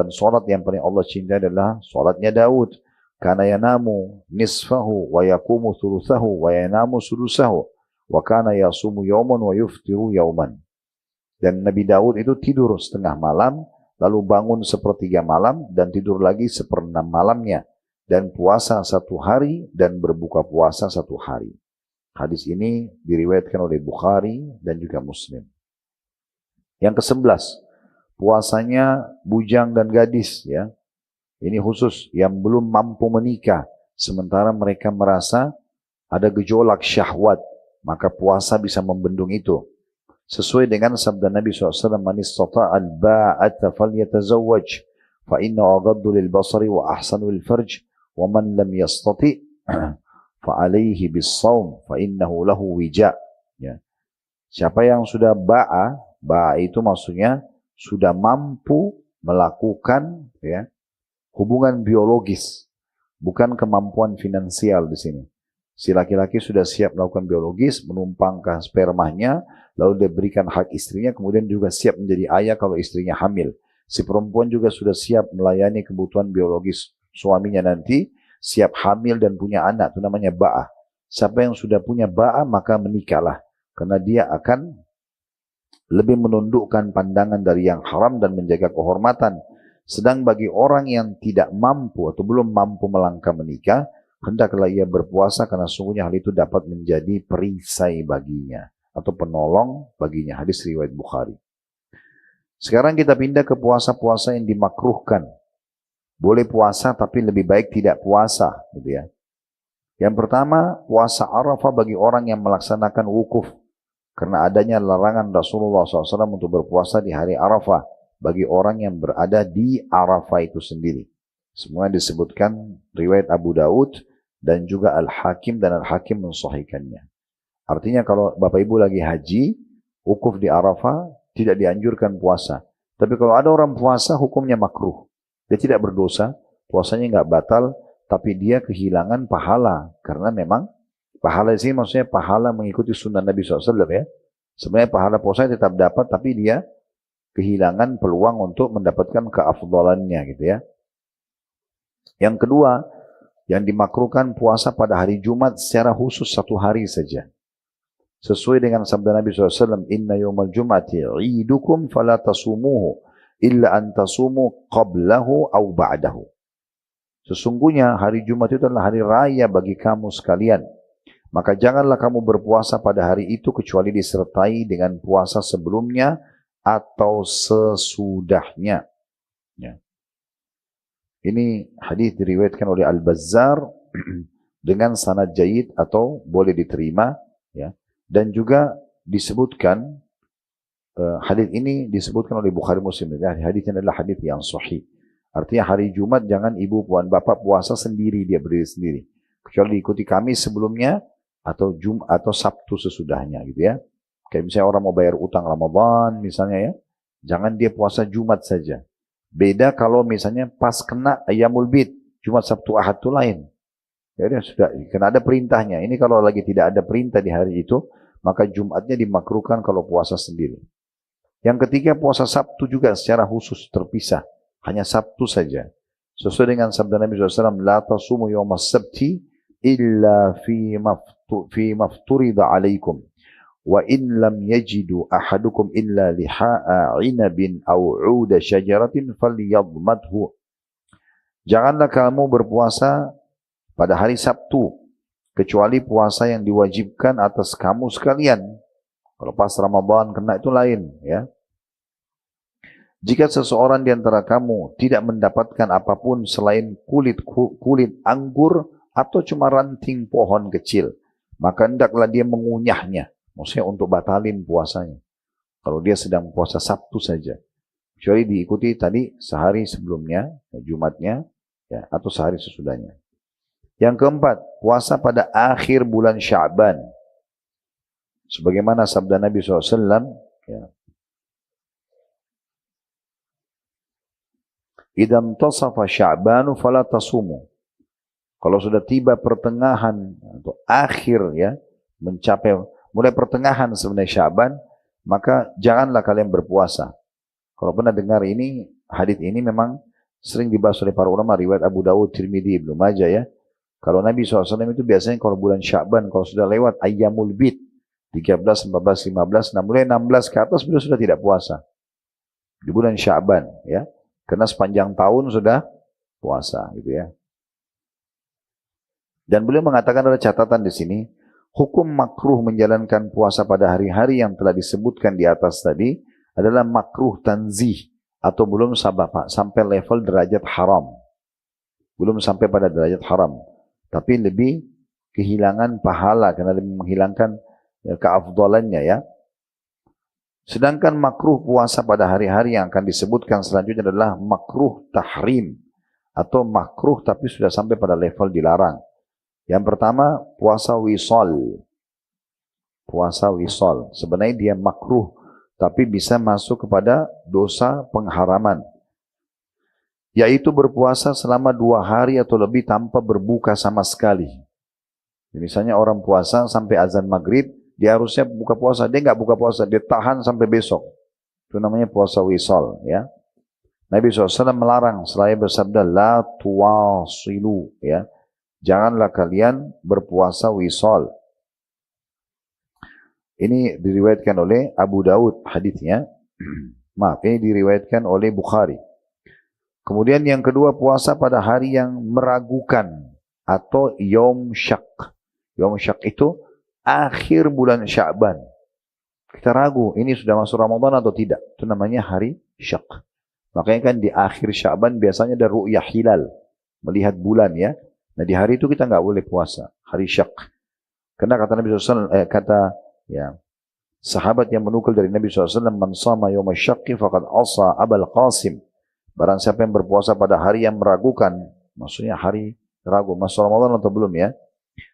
Speaker 1: salat yang paling Allah cintai adalah salatnya Daud. Kana yanamu nisfahu wa yakumu thuluthahu wa yanamu sudusahu. Wa kana yasumu yawman wa yuftiru yawman. Dan Nabi Daud itu tidur setengah malam, lalu bangun 1/3 malam, dan tidur lagi 1/6 malamnya. Dan puasa 1 hari, dan berbuka puasa 1 hari. Hadis ini diriwayatkan oleh Bukhari dan juga Muslim. Yang ke-11, puasanya bujang dan gadis, ya. Ini khusus yang belum mampu menikah, sementara mereka merasa ada gejolak syahwat, maka puasa bisa membendung itu. Sesuai dengan sabda Nabi SAW, man istata'a al-ba'ata falyatazawwaj fa inna aghaddu lil basari wa ahsanu lil farj wa man lam yastati' fa alayhi bis-shaum fa innahu lahu wija'. Ya. Siapa yang sudah ba'a itu maksudnya sudah mampu melakukan ya hubungan biologis, bukan kemampuan finansial di sini. Si laki-laki sudah siap melakukan biologis, menumpangkan spermanya, lalu dia berikan hak istrinya, kemudian juga siap menjadi ayah kalau istrinya hamil. Si perempuan juga sudah siap melayani kebutuhan biologis suaminya nanti, siap hamil dan punya anak, itu namanya ba'ah. Siapa yang sudah punya ba'ah maka menikahlah. Karena dia akan lebih menundukkan pandangan dari yang haram dan menjaga kehormatan. Sedang bagi orang yang tidak mampu atau belum mampu melangkah menikah, hendaklah ia berpuasa karena sungguhnya hal itu dapat menjadi perisai baginya atau penolong baginya. Hadis riwayat Bukhari. Sekarang kita pindah ke puasa-puasa yang dimakruhkan. Boleh puasa tapi lebih baik tidak puasa, gitu ya. Yang pertama, puasa Arafah bagi orang yang melaksanakan wukuf. Karena adanya larangan Rasulullah SAW untuk berpuasa di hari Arafah bagi orang yang berada di Arafah itu sendiri. Semua disebutkan riwayat Abu Daud dan juga Al-Hakim, dan Al-Hakim mensahihkannya. Artinya kalau Bapak Ibu lagi haji, wukuf di Arafah, tidak dianjurkan puasa. Tapi kalau ada orang puasa, hukumnya makruh. Dia tidak berdosa, puasanya nggak batal, tapi dia kehilangan pahala. Karena memang pahala di sini maksudnya pahala mengikuti sunnah Nabi SAW ya. Sebenarnya pahala puasa tetap dapat, tapi dia kehilangan peluang untuk mendapatkan keafdalannya gitu ya. Yang kedua, yang dimakruhkan puasa pada hari Jumat secara khusus 1 hari saja. Sesuai dengan sabda Nabi SAW, Inna yawmal jum'ati idukum fala tasumuhu illa an tasumu qablahu au ba'dahu. Sesungguhnya hari Jumat itu adalah hari raya bagi kamu sekalian. Maka janganlah kamu berpuasa pada hari itu kecuali disertai dengan puasa sebelumnya atau sesudahnya. Ya. Ini hadis diriwayatkan oleh Al-Bazzar dengan sanad jayyid atau boleh diterima. Ya. Dan juga disebutkan, hadis ini disebutkan oleh Bukhari Muslim. Hadis ini adalah hadis yang sahih. Artinya hari Jumat jangan ibu, puan, bapak puasa sendiri, dia berdiri sendiri. Kecuali diikuti Kamis sebelumnya, atau atau Sabtu sesudahnya gitu ya. Kayak misalnya orang mau bayar utang Ramadan misalnya ya, jangan dia puasa Jumat saja. Beda kalau misalnya pas kena Ayyamul Bid, Jumat, Sabtu, Ahad itu lain. Ya sudah, karena ada perintahnya. Ini kalau lagi tidak ada perintah di hari itu, maka Jumatnya dimakruhkan kalau puasa sendiri. Yang ketiga, puasa Sabtu juga secara khusus terpisah, hanya Sabtu saja. Sesuai dengan sabda Nabi SAW, la tasumu yawmas sabti illa fi mafturida alaikum wa in lam yajidu ahadukum illa liha'a inabin aw 'uda syajaratin falyadmadhu. Janganlah kamu berpuasa pada hari Sabtu kecuali puasa yang diwajibkan atas kamu sekalian. Kalau pas Ramadan kena itu lain ya. Jika seseorang di antara kamu tidak mendapatkan apapun selain kulit anggur atau cuma ranting pohon kecil, maka hendaklah dia mengunyahnya. Maksudnya untuk batalin puasanya. Kalau dia sedang puasa Sabtu saja. Kecuali diikuti tadi sehari sebelumnya, Jumatnya, ya, atau sehari sesudahnya. Yang keempat, puasa pada akhir bulan Sya'ban. Sebagaimana sabda Nabi SAW, ya. Idam tasafa Sya'banu fala tasumu. Kalau sudah tiba pertengahan atau akhir ya, mencapai mulai pertengahan sebenarnya Sya'ban, maka janganlah kalian berpuasa. Kalau pernah dengar ini, hadis ini memang sering dibahas oleh para ulama, riwayat Abu Dawud, Tirmidzi, Ibnu Majah ya. Kalau Nabi SAW itu biasanya kalau bulan Sya'ban, kalau sudah lewat Ayyamul Bid, 13, 14, 15, nah mulai 16 ke atas beliau sudah tidak puasa. Di bulan Sya'ban ya. Karena sepanjang tahun sudah puasa gitu ya. Dan beliau mengatakan ada catatan di sini, hukum makruh menjalankan puasa pada hari-hari yang telah disebutkan di atas tadi adalah makruh tanzih atau belum sampai level derajat haram. Belum sampai pada derajat haram. Tapi lebih kehilangan pahala karena lebih menghilangkan keafdalannya ya. Sedangkan makruh puasa pada hari-hari yang akan disebutkan selanjutnya adalah makruh tahrim atau makruh tapi sudah sampai pada level dilarang. Yang pertama, puasa wisal. puasa wisal. Sebenarnya dia makruh, tapi bisa masuk kepada dosa pengharaman, yaitu berpuasa selama 2 hari atau lebih tanpa berbuka sama sekali. Misalnya orang puasa sampai azan maghrib, dia harusnya buka puasa, dia nggak buka puasa, dia tahan sampai besok. Itu namanya puasa wisal, ya. Nabi SAW melarang, selain bersabda, la tuwasilu, ya. Janganlah kalian berpuasa wisal. Ini diriwayatkan oleh Abu Daud hadisnya. Maaf, ini diriwayatkan oleh Bukhari. Kemudian yang kedua, puasa pada hari yang meragukan atau Yom Syak. Yom Syak itu akhir bulan Sya'ban. Kita ragu, ini sudah masuk Ramadan atau tidak. Itu namanya hari Syak. Makanya kan di akhir Sya'ban biasanya ada ru'yah hilal. Melihat bulan, ya. Nah di hari itu kita nggak boleh puasa. Hari Syak. Karena kata Nabi SAW, ya, sahabat yang menukil dari Nabi SAW, man sama yawma syakki faqad asa Abul Qasim. Barang siapa yang berpuasa pada hari yang meragukan, maksudnya hari ragu, masuk Ramadan atau belum, ya,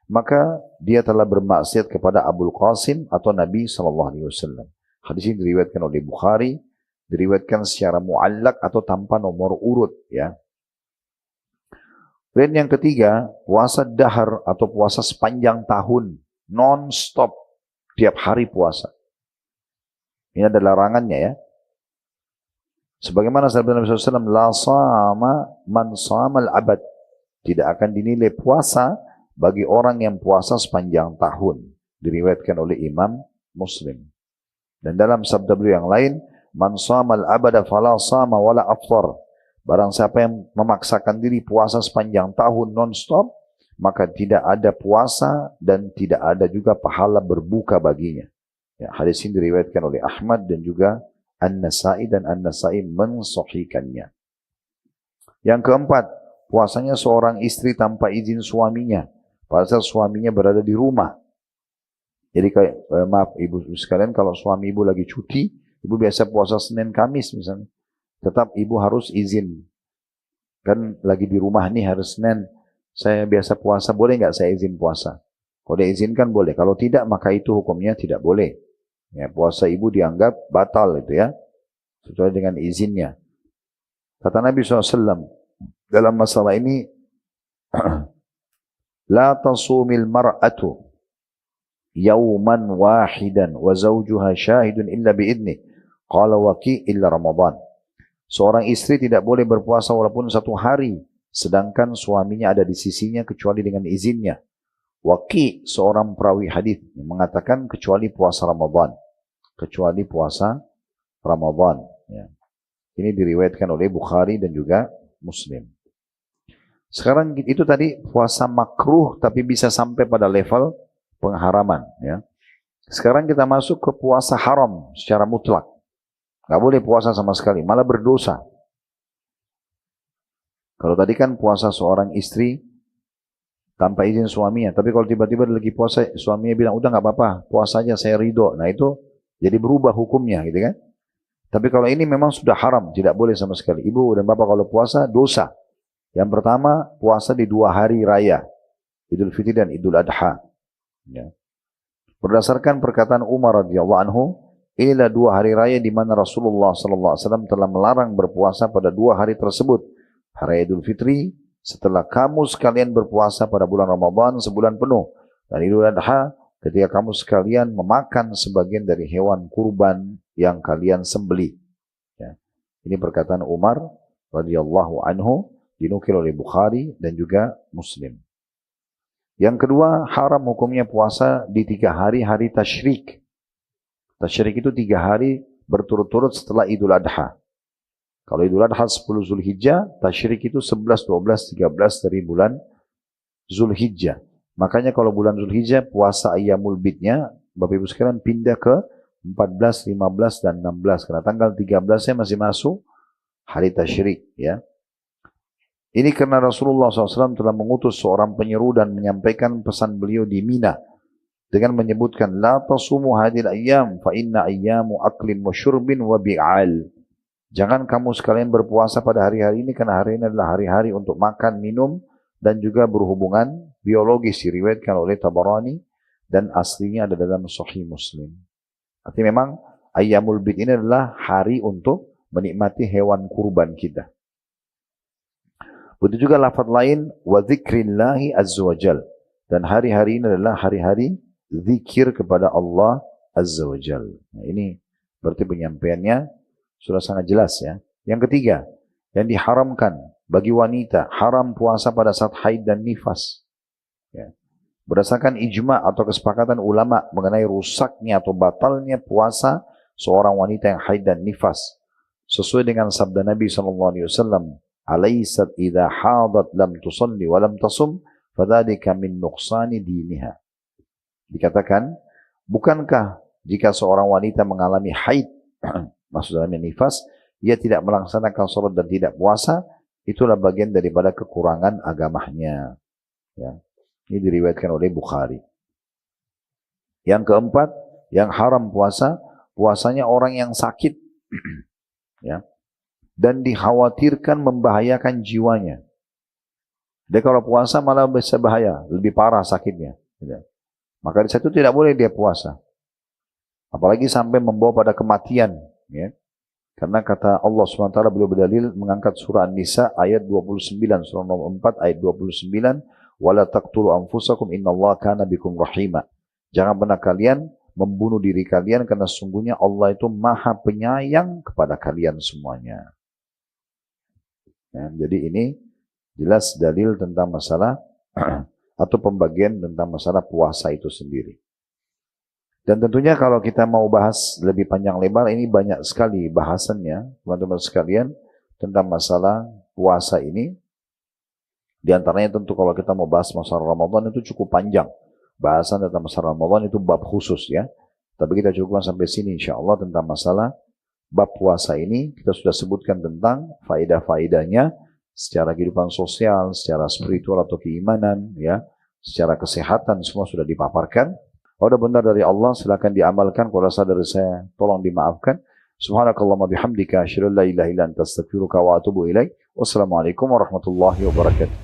Speaker 1: maka dia telah bermaksiat kepada Abul Qasim atau Nabi SAW. Hadis ini diriwayatkan oleh Bukhari, diriwayatkan secara muallak atau tanpa nomor urut, ya. Dan yang ketiga, puasa dahar atau puasa sepanjang tahun, non-stop. Tiap hari puasa. Ini ada larangannya, ya. Sebagaimana sabda Nabi SAW, la sama man samal abad. Tidak akan dinilai puasa bagi orang yang puasa sepanjang tahun. Diriwayatkan oleh Imam Muslim. Dan dalam sabda beliau yang lain, man samal abada fala sama wala aftar. Barang siapa yang memaksakan diri puasa sepanjang tahun non-stop, maka tidak ada puasa dan tidak ada juga pahala berbuka baginya. Ya, hadis ini diriwayatkan oleh Ahmad dan juga An-Nasai, dan An-Nasai mensahihkannya. Yang keempat, puasanya seorang istri tanpa izin suaminya, padahal suaminya berada di rumah. Jadi maaf ibu sekalian, kalau suami ibu lagi cuti, ibu biasa puasa Senin Kamis misalnya, tetap ibu harus izin. Kan lagi di rumah nih, harus Senin. Saya biasa puasa, boleh nggak saya izin puasa? Kalau dia izinkan boleh, kalau tidak maka itu hukumnya tidak boleh. Ya, puasa ibu dianggap batal itu, ya, sesuai dengan izinnya. Kata Nabi SAW dalam masalah ini, la tasumil mar'atu yawman wahidan wa zawjuha syahidun illa biidnih. Qala waqi illa Ramadan. Seorang istri tidak boleh berpuasa walaupun 1 hari, sedangkan suaminya ada di sisinya kecuali dengan izinnya. Waqi, seorang perawi hadis, mengatakan kecuali puasa Ramadan. Kecuali puasa Ramadan. Ya. Ini diriwayatkan oleh Bukhari dan juga Muslim. Sekarang itu tadi puasa makruh tapi bisa sampai pada level pengharaman. Ya. Sekarang kita masuk ke puasa haram secara mutlak. Nggak boleh puasa sama sekali, malah berdosa. Kalau tadi kan puasa seorang istri tanpa izin suaminya, tapi kalau tiba-tiba lagi puasa, suaminya bilang, udah nggak apa-apa, puasa aja saya ridho. Nah itu jadi berubah hukumnya, gitu kan? Tapi kalau ini memang sudah haram, tidak boleh sama sekali. Ibu dan bapak kalau puasa, dosa. Yang pertama, puasa di 2 hari raya, Idul Fitri dan Idul Adha. Ya. Berdasarkan perkataan Umar radhiyallahu anhu, inilah 2 hari raya di mana Rasulullah SAW telah melarang berpuasa pada 2 hari tersebut. Hari Idul Fitri, setelah kamu sekalian berpuasa pada bulan Ramadan sebulan penuh. Dan Idul Adha, ketika kamu sekalian memakan sebagian dari hewan kurban yang kalian sembelih. Ya. Ini perkataan Umar radhiyallahu anhu, dinukil oleh Bukhari dan juga Muslim. Yang kedua, haram hukumnya puasa di 3 hari tasyrik. Tasyrik itu 3 hari berturut-turut setelah Idul Adha. Kalau Idul Adha 10 Zulhijjah, tasyrik itu 11, 12, 13 dari bulan Zulhijjah. Makanya kalau bulan Zulhijjah, puasa Ayyamul Bidnya, Bapak Ibu sekalian pindah ke 14, 15, dan 16. Karena tanggal 13-nya masih masuk hari tasyrik. Ya. Ini karena Rasulullah SAW telah mengutus seorang penyeru dan menyampaikan pesan beliau di Mina dengan menyebutkan, la tasumu hadil ayyam fa inna ayyamu aklin wa syurbin wa bi'al. Jangan kamu sekalian berpuasa pada hari-hari ini, karena hari ini adalah hari-hari untuk makan, minum, dan juga berhubungan biologis. Diriwayatkan oleh Tabarani dan aslinya ada dalam Sahih Muslim. Artinya memang Ayyamul Bid ini adalah hari untuk menikmati hewan kurban kita. Begitu juga lafaz lain, wa dzikrillahi azza wajal. Dan hari-hari ini adalah hari-hari zikir kepada Allah azza wajal. Nah, ini berarti penyampaiannya sudah sangat jelas ya. Yang ketiga, yang diharamkan bagi wanita, haram puasa pada saat haid dan nifas. Ya. Berdasarkan ijma atau kesepakatan ulama mengenai rusaknya atau batalnya puasa seorang wanita yang haid dan nifas. Sesuai dengan sabda Nabi SAW, alaysat idha hadat lam tusalli wa lam tasum, fadhalika min nuqsani diniha. Dikatakan, bukankah jika seorang wanita mengalami haid, maksudnya nifas, ia tidak melaksanakan sholat dan tidak puasa, itulah bagian daripada kekurangan agamanya. Ya. Ini diriwayatkan oleh Bukhari. Yang keempat, yang haram puasa, puasanya orang yang sakit. Ya. Dan dikhawatirkan membahayakan jiwanya. Dia kalau puasa malah bisa bahaya, lebih parah sakitnya. Ya. Maka di situ tidak boleh dia puasa. Apalagi sampai membawa pada kematian. Ya. Karena kata Allah SWT beliau berdalil mengangkat surah An-Nisa ayat 29, surah nomor 4 ayat 29, wala taqtulu anfusakum innallaha kana bikum rahima. Jangan pernah kalian membunuh diri kalian karena sungguhnya Allah itu Maha Penyayang kepada kalian semuanya. Ya, jadi ini jelas dalil tentang masalah atau pembagian tentang masalah puasa itu sendiri. Dan tentunya kalau kita mau bahas lebih panjang lebar, ini banyak sekali bahasannya, teman-teman sekalian, tentang masalah puasa ini. Di antaranya tentu kalau kita mau bahas masalah Ramadan itu cukup panjang. Bahasan tentang masalah Ramadan itu bab khusus ya. Tapi kita cukupkan sampai sini insya Allah tentang masalah bab puasa ini. Kita sudah sebutkan tentang faedah-faedahnya secara kehidupan sosial, secara spiritual atau keimanan, ya, secara kesehatan semua sudah dipaparkan. Kalau ada benar dari Allah silakan diamalkan. Kalau rasa dari saya tolong dimaafkan. Subhanakallahumma bihamdika asyhadu an la ilaha illa anta astaghfiruka wa atubu ilaik. Wassalamualaikum warahmatullahi wabarakatuh.